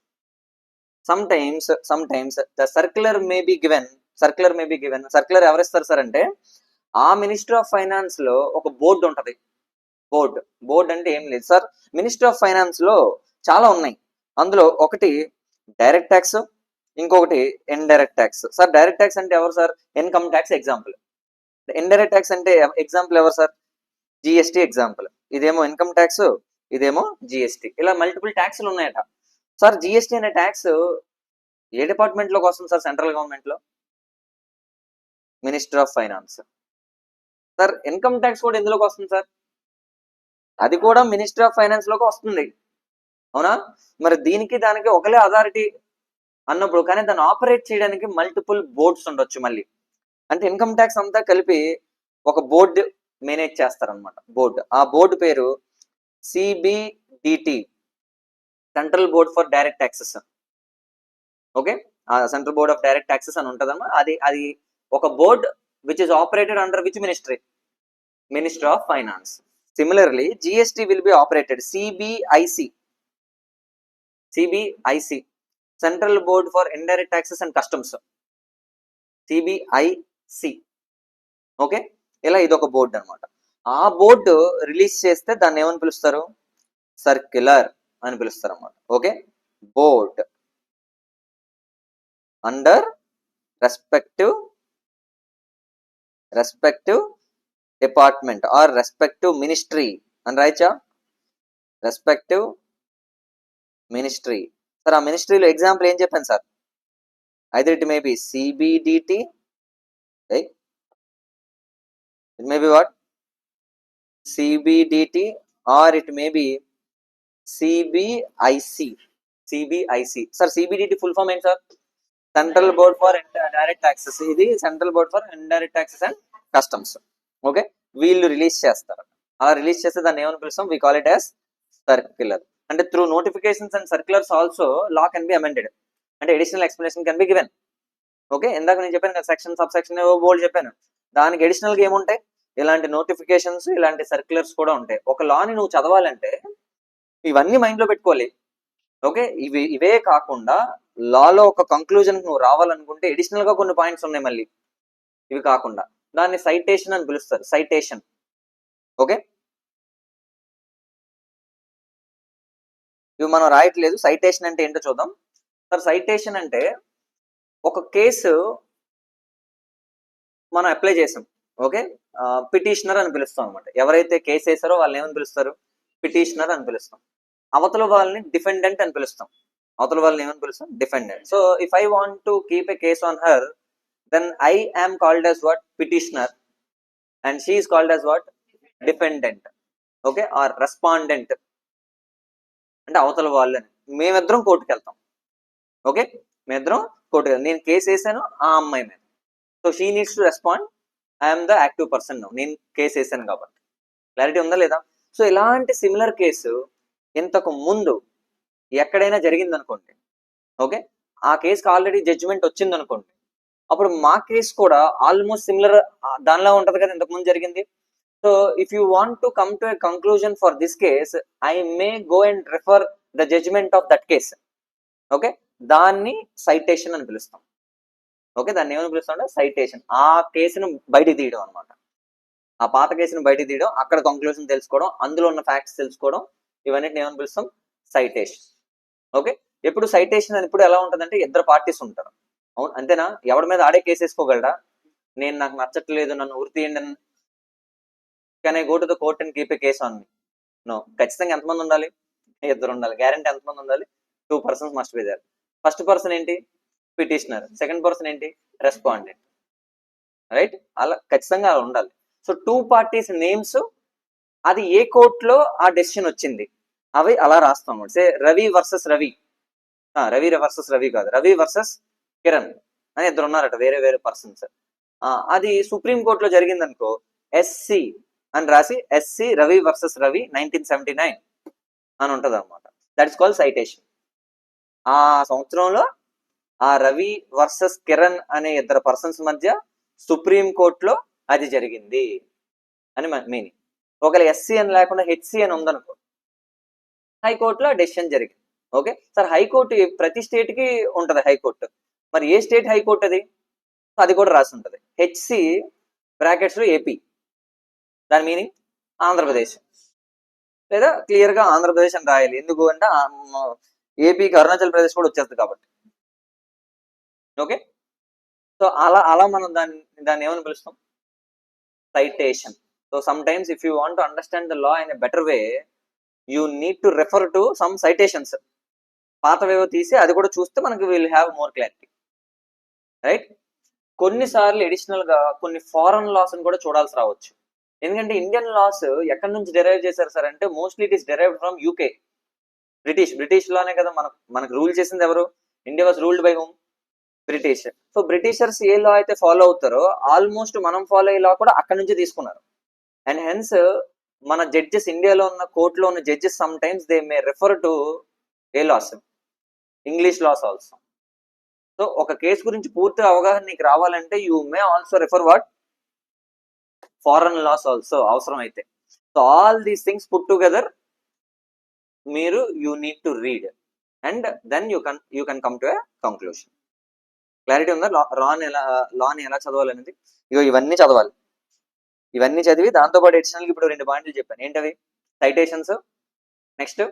Some times the circular May be given. Circular ఎవరిస్తారు సార్ అంటే ఆ మినిస్ట్రీ ఆఫ్ ఫైనాన్స్ లో ఒక బోర్డు ఉంటది. బోర్డ్ అంటే ఏం లేదు సార్, మినిస్ట్రీ ఆఫ్ ఫైనాన్స్ లో చాలా ఉన్నాయి. అందులో ఒకటి డైరెక్ట్ ట్యాక్స్, ఇంకొకటి indirect tax. Sir direct tax అంటే ఎవరు sir? Income tax example. Indirect tax అంటే ఎగ్జాంపుల్ ఎవరు సార్? GST example. ఇదేమో ఇన్కమ్ ట్యాక్స్, ఇదేమో జిఎస్టీ. ఇలా మల్టిపుల్ ట్యాక్స్లు ఉన్నాయట. సార్ జిఎస్టీ అనే ట్యాక్స్ ఏ డిపార్ట్మెంట్ లోకి వస్తుంది సార్? సెంట్రల్ గవర్నమెంట్ లో, minister of finance. Sir income tax కూడా ఎందులోకి వస్తుంది సార్? అది కూడా మినిస్ట్రీ ఆఫ్ ఫైనాన్స్ లోకి వస్తుంది. అవునా? మరి దీనికి దానికి ఒకలే అథారిటీ అన్నప్పుడు, కానీ దాన్ని ఆపరేట్ చేయడానికి మల్టిపుల్ బోర్డ్స్ ఉండొచ్చు. మళ్ళీ అంటే ఇన్కమ్ ట్యాక్స్ అంతా కలిపి ఒక బోర్డు మేనేజ్ చేస్తారనమాట. ఆ బోర్డు పేరు CBDT, central board for direct taxes. Okay, central board of direct taxes అని ఉంటుందన్నమాట. అది ఒక board which is operated under which ministry? Ministry of finance. Similarly, GST will be operated CBIC, Central Board for Indirect Taxes and Customs, CBIC. Okay, ఇలా ఇదొక బోర్డు అనమాట. ఆ బోర్డు రిలీజ్ చేస్తే దాన్ని ఏమని పిలుస్తారు? సర్క్యులర్ అని పిలుస్తారు అన్నమాట. Okay, board under respective department or respective ministry అని రాయచ్చా? Respective ministry. సార్ ఆ మినిస్ట్రీలో ఎగ్జాంపుల్ ఏం చెప్పాను sir? Either it may be CBDT, it may be what? CBDT or it may be CBIC. Sir CBDT full form ఏంటి sir? Central board for direct taxes. ఇది central board for indirect taxes and customs. Okay, వీళ్ళు రిలీజ్ చేస్తారు. అలా రిలీజ్ చేస్తే దాన్ని ఏమని పిలుస్తాం? We call it as circular. అంటే through notifications and circulars also law can be amended. అంటే additional explanation can be given. Okay, ఇందాక నేను చెప్పాను కదా, సెక్షన్ సబ్ సెక్షన్ బోర్డు చెప్పాను. దానికి అడిషనల్ గా ఏముంటాయి? ఇలాంటి నోటిఫికేషన్స్, ఇలాంటి సర్క్యులర్స్ కూడా ఉంటాయి. ఒక లాని నువ్వు చదవాలంటే ఇవన్నీ మైండ్ లో పెట్టుకోవాలి. ఓకే, ఇవే కాకుండా లాలో ఒక కంక్లూజన్ నువ్వు రావాలనుకుంటే అడిషనల్ గా కొన్ని పాయింట్స్ ఉన్నాయి మళ్ళీ, ఇవి కాకుండా. దాన్ని సైటేషన్ అని పిలుస్తారు. సైటేషన్. ఓకే, ఇవి మనం రాయట్లేదు. సైటేషన్ అంటే ఏంటో చూద్దాం. సార్ సైటేషన్ అంటే ఒక కేసు మనం అప్లై చేసాం. ఓకే, పిటిషనర్ అని పిలుస్తాం అనమాట. ఎవరైతే కేసు వేసారో వాళ్ళని ఏమని పిలుస్తారు? పిటిషనర్ అని పిలుస్తాం. అవతల వాళ్ళని డిఫెండెంట్ అని పిలుస్తాం. Defendant. So if I want to keep a case on her, then I am called as what? Petitioner, and she is called as what? Defendant. Okay, or respondent. అంటే అవతల వాళ్ళని మేమిద్దరం కోర్టుకు వెళ్తాం. ఓకే, మేమిద్దరం కోర్టుకు నేను కేసు వేసాను ఆ అమ్మాయి మీద. So she needs to respond. I'm the active person. నేను కేసు వేసాను కాబట్టి. క్లారిటీ ఉందా లేదా? సో ఇలాంటి సిమిలర్ కేసు ఇంతకు ముందు ఎక్కడైనా జరిగింది అనుకోండి. ఓకే, ఆ కేసుకి ఆల్రెడీ జడ్జిమెంట్ వచ్చింది అనుకోండి. అప్పుడు మా కేసు కూడా ఆల్మోస్ట్ సిమిలర్ దానిలా ఉంటది కదా ఇంతకుముందు జరిగింది. So if you want to come to a conclusion for this case, I may go and refer the judgement of that case. Okay, దాన్ని సైటేషన్ అని పిలుస్తాం. ఓకే, దాన్ని ఏమని పిలుస్తాం అంటే సైటేషన్. ఆ కేసును బయటికి తీయడం అనమాట. ఆ పాత కేసును బయటికి తీయడం, అక్కడ కంక్లూజన్ తెలుసుకోవడం, అందులో ఉన్న ఫ్యాక్ట్స్ తెలుసుకోవడం, ఇవన్నిటిని ఏమని పిలుస్తాం? సైటేషన్. ఓకే, ఎప్పుడు సైటేషన్ అని ఇప్పుడు ఎలా ఉంటుందంటే ఇద్దరు పార్టీస్ ఉంటారు. అవును, అంతేనా? ఎవరి మీద ఆడే కేసు వేసుకోగలరా? నేను నాకు నచ్చట్లేదు, నన్ను ఉరి తీయండి, can I go to the court and keep a case on me? No. ఖచ్చితంగా ఎంతమంది ఉండాలి? ఇద్దరు ఉండాలి. గ్యారంటీ ఎంతమంది ఉండాలి? 2 persons must be there. First person ఏంటి? పిటిషనర్. సెకండ్ పర్సన్ ఏంటి? రెస్పాండెంట్. రైట్, అలా ఖచ్చితంగా అలా ఉండాలి. సో 2 పార్టీస్ నేమ్స్, అది ఏ కోర్టులో ఆ డెసిషన్ వచ్చింది అవి అలా రాస్తాం. సే రవి వర్సెస్ రవి, రవి వర్సెస్ రవి కాదు, రవి వర్సెస్ కిరణ్ అని ఇద్దరు ఉన్నారట, వేరే వేరే పర్సన్స్. అది సుప్రీం కోర్టులో జరిగింది అనుకో, ఎస్సి అని రాసి ఎస్సి రవి వర్సెస్ రవి 1979 అని ఉంటది అనమాట. That is called citation. ఆ సంవత్సరంలో ఆ రవి వర్సెస్ కిరణ్ అనే ఇద్దరు పర్సన్స్ మధ్య సుప్రీం కోర్టులో అది జరిగింది అని మీనింగ్. ఒకవేళ ఎస్సీ అని లేకుండా హెచ్సి అని ఉందనుకో, హైకోర్టులో డెసిషన్ జరిగింది. ఓకే సార్, హైకోర్టు ప్రతి స్టేట్ కి ఉంటది హైకోర్టు, మరి ఏ స్టేట్ హైకోర్టు అది కూడా రాసి ఉంటది. హెచ్సి బ్రాకెట్స్ లో ఏపీ, దాని మీనింగ్ ఆంధ్రప్రదేశ్, లేదా క్లియర్ గా ఆంధ్రప్రదేశ్ అని రాయాలి. ఎందుకు అంటే ఏపీకి అరుణాచల్ ప్రదేశ్ కూడా వచ్చేస్తుంది కాబట్టి. ఓకే, సో అలా అలా మనం దాన్ని ఏమని పిలుస్తాం, citation. So sometimes if you want to understand the law in a better way, you need to refer to some citations. పాతవేవో తీసి అది కూడా చూస్తే మనకి will have more clarity, right. కొన్నిసార్లు అడిషనల్ గా కొన్ని ఫారెన్ లాస్ కూడా చూడాల్సి రావచ్చు. ఎందుకంటే ఇండియన్ లాస్ ఎక్కడి నుంచి డెరైవ్ చేశారు సార్ అంటే, mostly it is derived from UK. British లానే కదా మనకు రూల్ చేసింది ఎవరు? India was ruled by whom, British. So Britishers ఏ లా అయితే ఫాలో అవుతారో ఆల్మోస్ట్ మనం ఫాలో అయ్యే లా కూడా అక్కడి నుంచి తీసుకున్నారు. అండ్ హెన్స్ మన జడ్జెస్, ఇండియాలో ఉన్న కోర్టులో ఉన్న judges sometimes they may refer to a laws, English laws also. So ఒక కేసు గురించి పూర్తి అవగాహన నీకు రావాలంటే you may also refer what, foreign laws also అవసరం అయితే. So all these things put together మీరు you need to read and then you can come to a conclusion. Clarity ఉందా? లాని ఎలా చదవాలనేది. ఇగో ఇవన్నీ చదవాలి, ఇవన్నీ చదివి దాంతోపాటు అడిషనల్ ఇప్పుడు 2 పాయింట్లు చెప్పాను. ఏంటవి? సైటేషన్స్, నెక్స్ట్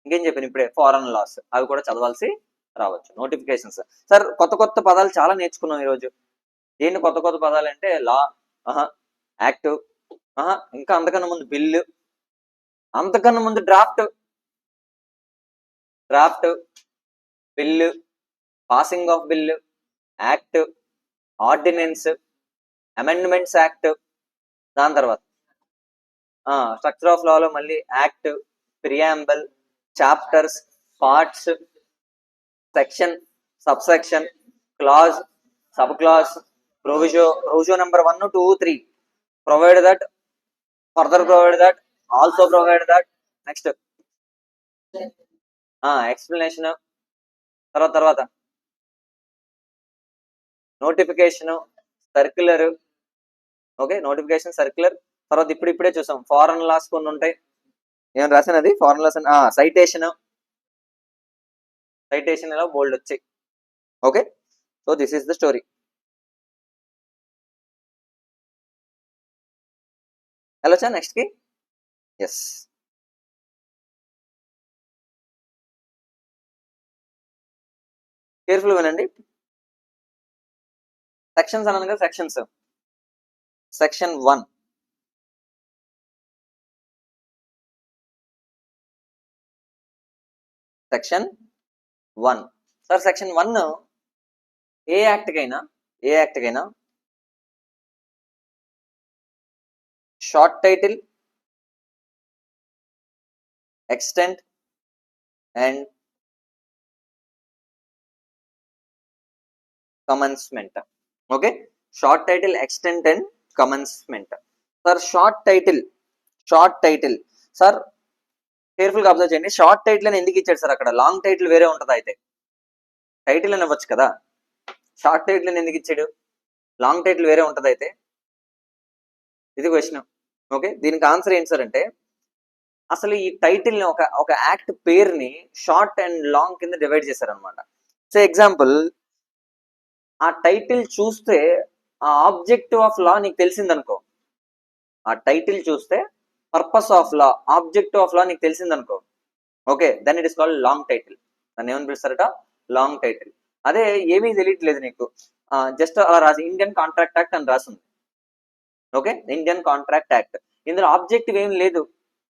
ఇంకేం చెప్పాను ఇప్పుడే, ఫారెన్ లాస్, అవి కూడా చదవాల్సి రావచ్చు. నోటిఫికేషన్స్, సార్ కొత్త కొత్త పదాలు చాలా నేర్చుకున్నాం ఈరోజు. ఏంటి కొత్త కొత్త పదాలు అంటే, లా, యాక్ట్, ఇంకా అంతకన్నా ముందు బిల్లు, అంతకన్నా ముందు draft, bill, passing of bill, act, ordinance, amendments act, దాని తర్వాత స్ట్రక్చర్ ఆఫ్ లాలో మళ్ళీ act, preamble, chapters, parts, section, sub section, clause, sub clause, proviso number 1, 2, 3, provide that, further provide that, also provide that, next explanation, తర్వాత notification, circular. Okay, notification, circular. తర్వాత ఇప్పుడే చూసాం ఫారెన్ లాస్ కొన్ని ఉంటాయి. ఏం రాసినది ఫారెన్ లాస్ అని, సైటేషన్ ఎలా బోల్డ్ వచ్చాయి. Okay, so this is the story. వెళ్ళొచ్చా నెక్స్ట్ కి? ఎస్, కేర్ఫుల్ వినండి. సెక్షన్స్ అన్నాను కదా, sections. Section 1, section 1. Sir section 1 ఏ యాక్ట్ కైనా short title, extent and commencement. Okay, short title, extent and commencement. Sir short title sir careful గా అబ్జర్వ్ చేయండి. షార్ట్ టైటిల్ అని ఎందుకు ఇచ్చాడు సార్? అక్కడ లాంగ్ టైటిల్ వేరే ఉంటుంది. అయితే టైటిల్ అని ఇవ్వచ్చు కదా, షార్ట్ టైటిల్ అని ఎందుకు ఇచ్చాడు? లాంగ్ టైటిల్ వేరే ఉంటుంది. అయితే ఇది క్వశ్చన్. ఓకే, దీనికి ఆన్సర్ ఏంటి సార్ అంటే, అసలు ఈ టైటిల్ ని ఒక యాక్ట్ పేరుని షార్ట్ అండ్ లాంగ్ కింద డివైడ్ చేశారనమాట. సో ఎగ్జాంపుల్, ఆ టైటిల్ చూస్తే ఆ ఆబ్జెక్టివ్ ఆఫ్ లా నీకు తెలిసిందనుకో, ఆ టైటిల్ చూస్తే purpose of law, objective of law నీకు తెలిసిందనుకో, okay, then it is called long title. దాన్ని ఏమని పిలుస్తారట? Long title. అదే ఏమీ తెలియట్లేదు నీకు, జస్ట్ అలా రాసి ఇండియన్ కాంట్రాక్ట్ యాక్ట్ అని రాసింది. ఓకే, ఇండియన్ కాంట్రాక్ట్ యాక్ట్, ఇందులో ఆబ్జెక్టివ్ ఏం లేదు,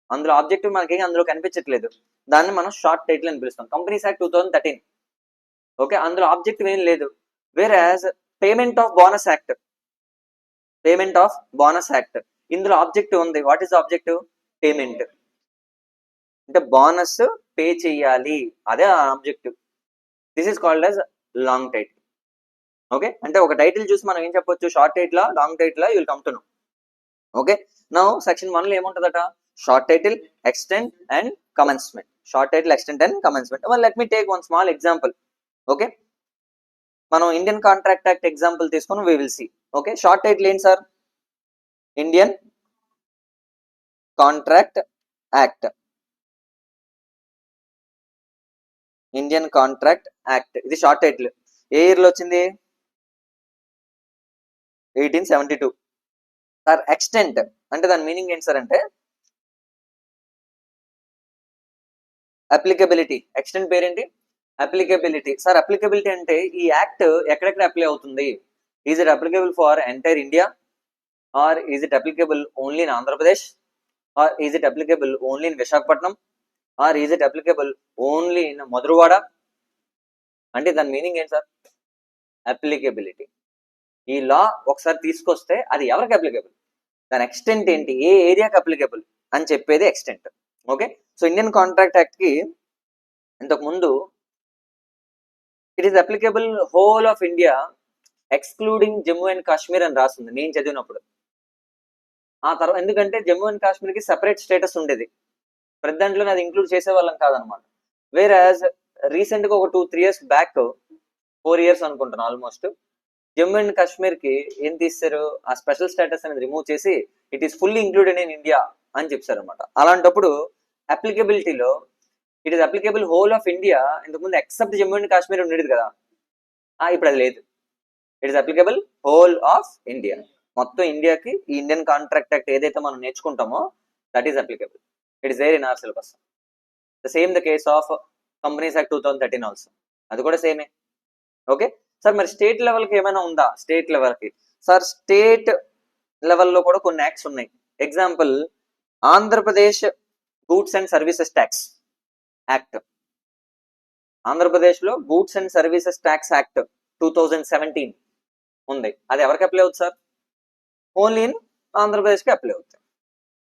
అందులో ఆబ్జెక్టివ్ మనకి అందులో కనిపించట్లేదు, దాన్ని మనం షార్ట్ టైటిల్ అని పిలుస్తాం. కంపెనీస్ యాక్ట్ 2013, ఓకే, అందులో ఆబ్జెక్టివ్ ఏం లేదు. వేరే payment of bonus act, payment of bonus act. ఇందులో ఆబ్జెక్టివ్ ఉంది. What is objective? పేమెంట్. అంటే బోనస్ పే చెయ్యాలి, అదే objective. This is called as long title. Okay, అంటే ఒక టైటిల్ చూసి మనం ఏం చెప్పొచ్చు, short title, long title, you will come to know. Okay, now section 1 లో ఏముంటుందట, short title, extent and commencement. Short title, extent and commencement. well let me take one small example. Okay, మనం ఇండియన్ కాంట్రాక్ట్ యాక్ట్ ఎగ్జాంపుల్ తీసుకొని we will see. Okay, short title ఏంటి sir? Indian contract act, Indian contract act, ఇది షార్ట్ టైటిల్. ఏ ఇయర్ లో వచ్చింది? 1872. సార్ ఎక్స్టెంట్ అంటే దాని మీనింగ్ ఏంటి సార్ అంటే అప్లికబిలిటీ. ఎక్స్టెంట్ పేరేంటి? అప్లికబిలిటీ. సార్ అప్లికబిలిటీ అంటే ఈ యాక్ట్ ఎక్కడెక్కడ అప్లై అవుతుంది? Is it applicable for entire India, are is it applicable only in Andhra Pradesh, are is it applicable only in Visakhapatnam, are is it applicable only in Madhurawada? అంటే దాని మీనింగ్ ఏంటి సార్? అప్లికబిలిటీ. ఈ లా ఒకసారి తీసుకొస్తే అది ఎవరికి అప్లికబుల్, దాని ఎక్స్టెంట్ ఏంటి, ఏ ఏరియాకి అప్లికబుల్ అని చెప్పేది extent. Okay, so Indian contract act కి ఇంతకు ముందు it is applicable whole of India excluding Jammu and Kashmir అని రాస్తుంది నేను చదివినప్పుడు. ఆ తర్వాత ఎందుకంటే జమ్మూ అండ్ కాశ్మీర్ కి సెపరేట్ స్టేటస్ ఉండేది, ప్రతి దాంట్లో అది ఇంక్లూడ్ చేసేవాళ్ళం కాదనమాట. వేరాజ్ రీసెంట్ గా ఒక 2-3 years బ్యాక్, 4 years అనుకుంటాను ఆల్మోస్ట్, జమ్మూ అండ్ కాశ్మీర్ కి ఏం తీస్తారు, ఆ స్పెషల్ స్టేటస్ అనేది రిమూవ్ చేసి it is fully included in India అని చెప్పారు అనమాట. అలాంటప్పుడు అప్లికబిలిటీలో it is applicable whole of India, ఇంతకుముందు ఎక్సెప్ట్ జమ్మూ అండ్ కాశ్మీర్ ఉండేది కదా, ఇప్పుడు అది లేదు. It is applicable whole of India, మొత్తం ఇండియాకి ఈ ఇండియన్ కాంట్రాక్ట్ యాక్ట్ ఏదైతే మనం నేర్చుకుంటామో that is applicable. It is there in our syllabus. The same the case of companies act 2013 also, అది కూడా సేమే. ఓకే సార్, మరి స్టేట్ లెవెల్కి ఏమైనా ఉందా? స్టేట్ లెవెల్కి సార్, స్టేట్ లెవెల్లో కూడా కొన్ని యాక్ట్స్ ఉన్నాయి. Example Andhra Pradesh goods and services tax act. ఆంధ్రప్రదేశ్లో goods and services tax act 2017 ఉంది. అది ఎవరికి అప్లై అవుతుంది సార్? ఓన్లీ ఇన్ ఆంధ్రప్రదేశ్కి అప్లై అవుతుంది.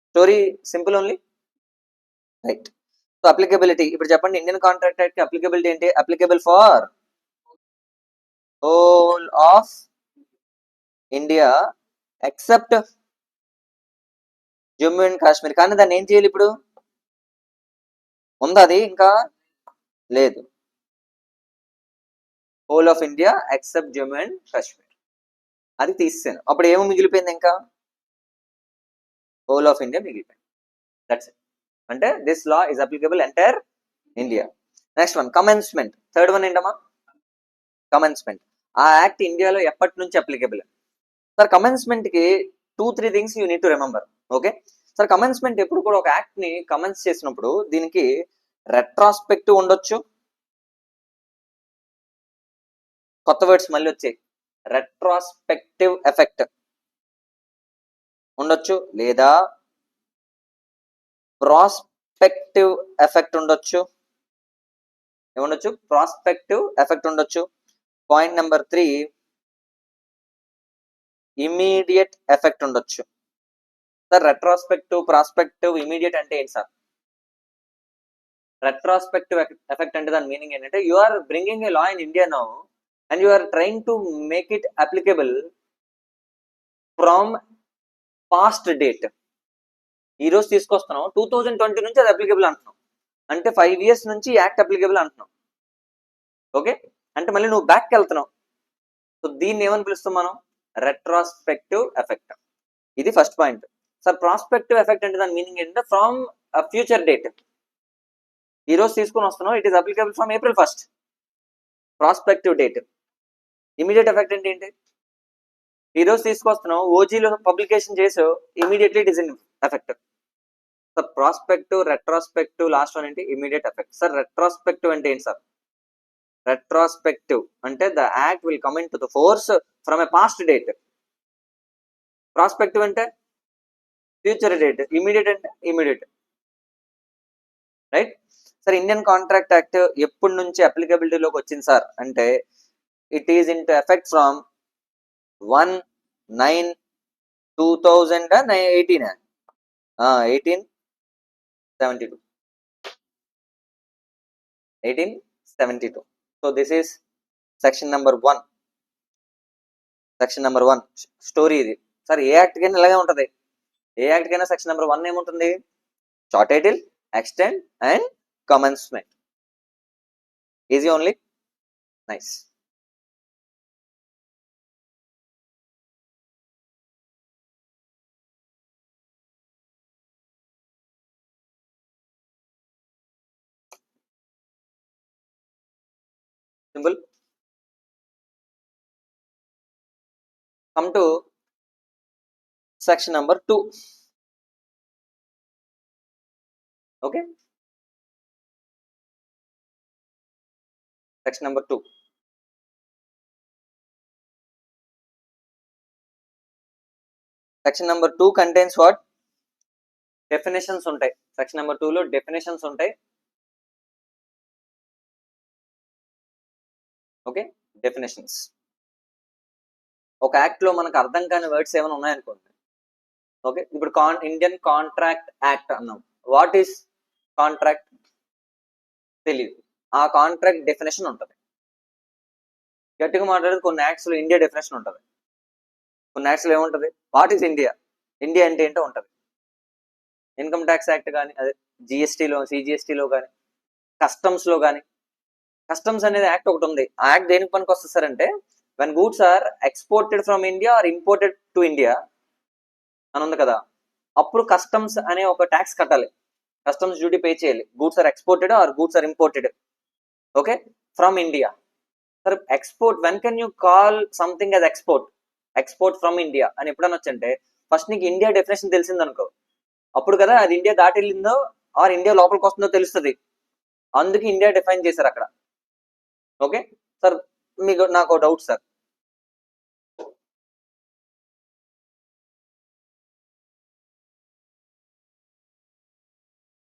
Story simple only, right. So applicability ఇప్పుడు చెప్పండి, ఇండియన్ కాంట్రాక్ట్ యాక్ట్ అప్లికబిలిటీ ఏంటి? Applicable for whole of India except Jammu and Kashmir. కానీ దాన్ని ఏం చేయాలి ఇప్పుడు? ఉందా అది? ఇంకా లేదు. Whole of India except Jammu and Kashmir అది తీసేసాను. అప్పుడు ఏమో మిగిలిపోయింది? ఇంకా హోల్ ఆఫ్ ఇండియా మిగిలిపోయింది. That's it. అంటే this law is applicable entire India. Next one commencement. Third one ఏంటమ్మా? కమెన్స్మెంట్. ఆ యాక్ట్ ఇండియాలో ఎప్పటి నుంచి అప్లికబుల్? సార్ కమెన్స్మెంట్ కి 2-3 things you need to remember. Okay sir, commencement ఎప్పుడు కూడా ఒక యాక్ట్ ని కమెన్స్ చేసినప్పుడు దీనికి రెట్రాస్పెక్టివ్ ఉండొచ్చు, కొత్త వర్డ్స్ మళ్ళీ వచ్చాయి, రెట్రాస్పెక్టివ్ ఎఫెక్ట్ ఉండొచ్చు, లేదా ప్రాస్పెక్టివ్ ఎఫెక్ట్ ఉండొచ్చు. ఏముండొచ్చు? ప్రాస్పెక్టివ్ ఎఫెక్ట్ ఉండొచ్చు. పాయింట్ నెంబర్ 3 ఇమీడియట్ ఎఫెక్ట్ ఉండొచ్చు. సార్ రెట్రాస్పెక్టివ్, ప్రాస్పెక్టివ్, ఇమీడియట్ అంటే ఏంటి సార్? రెట్రాస్పెక్టివ్ ఎఫెక్ట్ అంటే దాని మీనింగ్ ఏంటంటే you are bringing a law in India now and you are trying to make it applicable from past date. ఈ రోజు తీసుకొస్తున్నాం 2020 నుంచి అది అప్లికబుల్ అంటున్నాం, అంటే 5 years నుంచి యాక్ట్ అప్లికబుల్ అంటున్నాం. ఓకే, అంటే మళ్ళీ నువ్వు బ్యాక్కి వెళ్తున్నావు. సో దీన్ని ఏమని పిలుస్తాం మనం? Retrospective effect. ఇది first point. Sir prospective effect అంటే దాని మీనింగ్ ఏంటంటే ఫ్రమ్ ఫ్యూచర్ డేట్. ఈ రోజు తీసుకుని వస్తున్నాం, it is applicable from April 1st, prospective date. Immediate effect అంటే ఏంటి? ఈ రోజు తీసుకొస్తున్నాం, ఓజీలో పబ్లికేషన్ చేసి immediately it is in effect. Sir prospective, retrospective, last one ఏంటి? Immediate effect. సార్ రెట్రాస్పెక్టివ్ అంటే ఏంటి సార్? రెట్రాస్పెక్టివ్ అంటే the act will come into the force from a past date. Prospective అంటే ఫ్యూచర్ డేట్. ఇమీడియట్ అంటే immediate, right. Sir Indian contract act ఎప్పటి నుంచి అప్లికబిలిటీలోకి వచ్చింది సార్ అంటే it is in to effect from 2018 1872. So this is section number 1. Section number 1 story ఇది. సార్ ఏ యాక్ట్ కైనా ఇలాగే ఉంటుంది. ఏ యాక్ట్ కైనా సెక్షన్ నెంబర్ 1 ఏముంటుంది? Short title, extend and commencement. Easy only. Nice. Simple. Come to section number 2. Okay, section number 2. Section number 2 contains what? Definitions ఉంటాయి. section number 2 లో definitions ఉంటాయి. Okay, definitions. ఒక యాక్ట్ లో మనకు అర్థం కాని వర్డ్స్ ఏమైనా ఉన్నాయనుకోండి. ఓకే, ఇప్పుడు ఇండియన్ కాంట్రాక్ట్ యాక్ట్ అన్నాం. వాట్ ఈస్ కాంట్రాక్ట్ తెలియదు. ఆ కాంట్రాక్ట్ డెఫినేషన్ ఉంటుంది. గట్టిగా మాట్లాడేది కొన్ని యాక్ట్స్ లో ఇండియా డెఫినేషన్ ఉంటుంది. కొన్ని యాక్ట్స్ లో ఏముంటుంది? వాట్ ఈస్ ఇండియా, ఇండియా అంటే ఏంటో ఉంటుంది. ఇన్కమ్ ట్యాక్స్ యాక్ట్ కానీ, అదే జిఎస్టీలో, సిజిఎస్టీలో కానీ, కస్టమ్స్లో కానీ. కస్టమ్స్ అనేది యాక్ట్ ఒకటి ఉంది. ఆ యాక్ట్ దేనికి పనికి వస్తుంది సార్ అంటే, when goods are exported from India or imported to India అని ఉంది కదా, అప్పుడు కస్టమ్స్ అనే ఒక ట్యాక్స్ కట్టాలి. కస్టమ్స్ డ్యూటీ పే చేయాలి. Goods are exported or goods are imported, okay, from India. Sir export, when can you call something as export? Export from India అని ఎప్పుడన్నా వచ్చంటే ఫస్ట్ నీకు ఇండియా డెఫినేషన్ తెలిసింది అనుకో, అప్పుడు కదా అది ఇండియా దాటి వెళ్ళిందో ఆర్ ఇండియా లోపలికి వస్తుందో తెలుస్తుంది. అందుకే ఇండియా డిఫైన్ చేశారు అక్కడ. ఓకే సార్, మీకు నాకు doubt sir,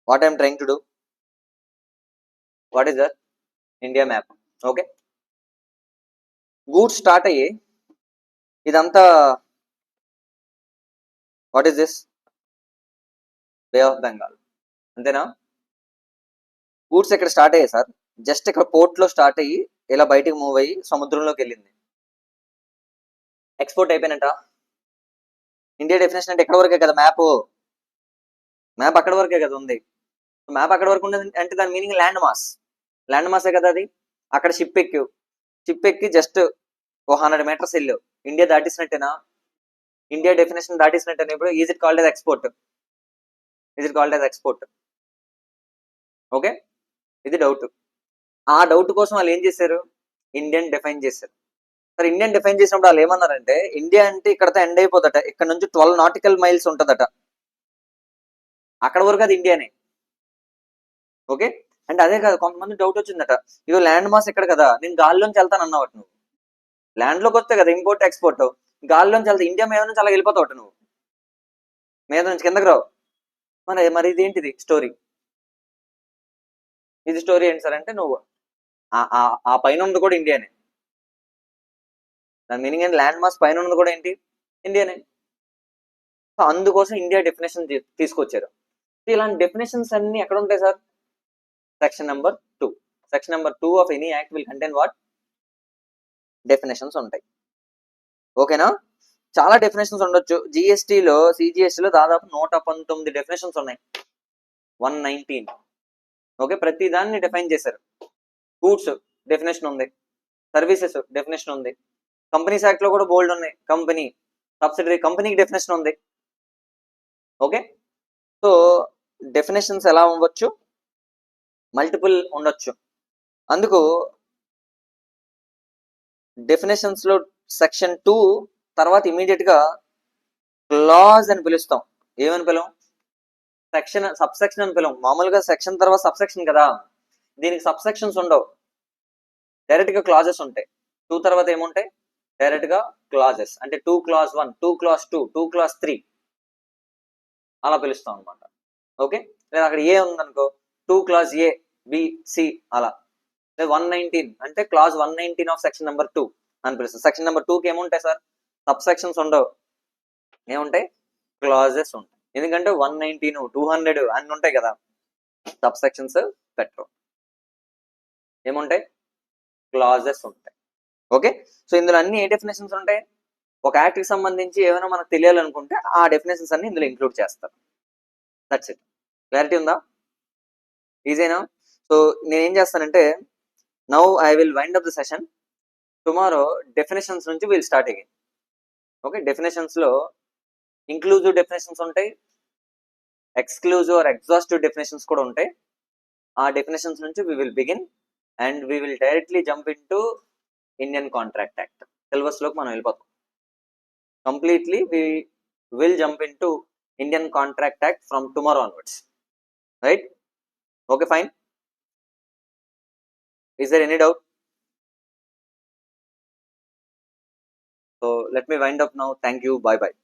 what I'm trying to do, what is that? India map. Okay, goods start అయ్యి ఇదంతా what is this? Bay of Bengal, అంతేనా? గూడ్స్ ఎక్కడ స్టార్ట్ అయ్యాయి సార్? జస్ట్ ఇక్కడ పోర్ట్ లో స్టార్ట్ అయ్యి ఇలా బయటికి మూవ్ అయ్యి సముద్రంలోకి వెళ్ళింది. ఎక్స్పోర్ట్ అయిపోయినట్ట. ఇండియా డెఫినేషన్ అంటే ఎక్కడ వరకే కదా మ్యాప్ అక్కడ వరకే కదా ఉంది. మ్యాప్ అక్కడ వరకు ఉండదు అంటే దాని మీనింగ్ ల్యాండ్ మాస్. ల్యాండ్ మాసే కదా అది. అక్కడ షిప్ ఎక్కి జస్ట్ 100 meters వెళ్ళావు, ఇండియా దాటిసినట్టేనా? ఇండియా డెఫినేషన్ దాటిసినట్టేనా? ఇప్పుడు is it called as export? Is it called as export? Okay, ఇది డౌట్. ఆ డౌట్ కోసం వాళ్ళు ఏం చేశారు? ఇండియన్ డిఫైన్ చేశారు. సరే, ఇండియన్ డిఫైన్ చేసినప్పుడు వాళ్ళు ఏమన్నారంటే, ఇండియా అంటే ఇక్కడతో ఎండ్ అయిపోదట, ఇక్కడ నుంచి 12 nautical miles ఉంటుందట, అక్కడ వరకు అది ఇండియానే. ఓకే, అంటే అదే కాదు, కొంతమంది డౌట్ వచ్చిందట, ఇగో ల్యాండ్ మాస్ ఎక్కడ కదా, నేను గాల్లోంచి వెళ్తాను అన్నావట. నువ్వు ల్యాండ్ లోకి వస్తే కదా ఇంపోర్ట్ ఎక్స్పోర్ట్, గాల్లోంచి వెళ్తా ఇండియా మీద నుంచి అలా వెళ్ళిపోతావట, నువ్వు మీద నుంచి కిందకి రావు. మరి ఇది ఏంటిది స్టోరీ? ఇది స్టోరీ ఏంటి సార్ అంటే, నువ్వు ఆ పైన ఉంది కూడా ఇండియానే. దాని మీనింగ్ ఏంటి? ల్యాండ్ మాస్ పైన ఉన్నది కూడా ఏంటి? ఇండియానే. సో అందుకోసం ఇండియా డెఫినేషన్ తీసుకొచ్చారు. ఇలాంటి డెఫినేషన్స్ అన్ని ఎక్కడ ఉంటాయి sir? Section number 2. Section number 2 of any act will contain what? Definitions ఉంటాయి. ఓకేనా? చాలా డెఫినేషన్స్ ఉండొచ్చు. జిఎస్టీలో, సిజిఎస్టీలో దాదాపు 119 డెఫినేషన్స్ ఉన్నాయి. 119. ఓకే, ప్రతి దాన్ని డిఫైన్ చేశారు. గూడ్స్ డెఫినేషన్ ఉంది, సర్వీసెస్ డెఫినేషన్ ఉంది, కంపెనీస్ యాక్ట్ లో కూడా బోల్డ్ ఉన్నాయి. కంపెనీ, సబ్సిడరీ, కంపెనీకి డెఫినేషన్ ఉంది. ఓకే, సో డెఫినేషన్స్ ఎలా ఉండొచ్చు? మల్టిపుల్ ఉండొచ్చు. అందుకు డెఫినేషన్స్ లో సెక్షన్ 2 తర్వాత ఇమీడియట్ గా క్లాజ్ అని పిలుస్తాం. ఏమని పిలవం? సెక్షన్, సబ్ సెక్షన్ అని పిలవం. మామూలుగా సెక్షన్ తర్వాత సబ్ సెక్షన్ కదా, దీనికి సబ్ సెక్షన్స్ ఉండవు, డైరెక్ట్ గా క్లాజెస్ ఉంటాయి. 2 తర్వాత ఏముంటాయి? డైరెక్ట్ గా క్లాజెస్. అంటే 2 clause 1, 2 clause 2, 2 clause 3 అలా పిలుస్తాం అనమాట. ఓకే, లేదా అక్కడ ఏ ఉందనుకో, 2 clause A, B, C అలా. 119 అంటే క్లాజ్ 119 ఆఫ్ సెక్షన్ నెంబర్ 2 అని పిలుస్తాం. సెక్షన్ నెంబర్ 2కి ఏముంటాయి సార్? సబ్ సెక్షన్స్ ఉండవు, ఏముంటాయి, క్లాజెస్ ఉంటాయి. ఎందుకంటే 119 200 అన్ని ఉంటాయి కదా, సబ్ సెక్షన్స్ పెట్టరు, ఏముంటాయి, క్లాజెస్ ఉంటాయి. ఓకే, సో ఇందులో అన్ని ఏ డెఫినేషన్స్ ఉంటాయి, ఒక యాక్ట్ కి సంబంధించి ఏమైనా మనకు తెలియాలనుకుంటే ఆ డెఫినేషన్స్ అన్ని ఇందులో ఇంక్లూడ్ చేస్తారు. That's it. క్లారిటీ ఉందా, ఈజీనా? సో నేను ఏం చేస్తానంటే, now I will wind up the session. Tomorrow definitions నుంచి will start again. Okay, definitions లో ఇంక్లూజివ్ డెఫినేషన్స్ ఉంటాయి, ఎక్స్క్లూజివ్ ఆర్ ఎగ్జాస్టివ్ డెఫినేషన్స్ కూడా ఉంటాయి. ఆ డెఫినేషన్స్ నుంచి we will begin and we will directly jump into Indian contract act syllabus లోకి మనం వెళ్ళిపోతాం. Completely we will jump into Indian contract act from tomorrow onwards, right? Okay, fine. Is there any doubt? So let me wind up now. Thank you. Bye bye.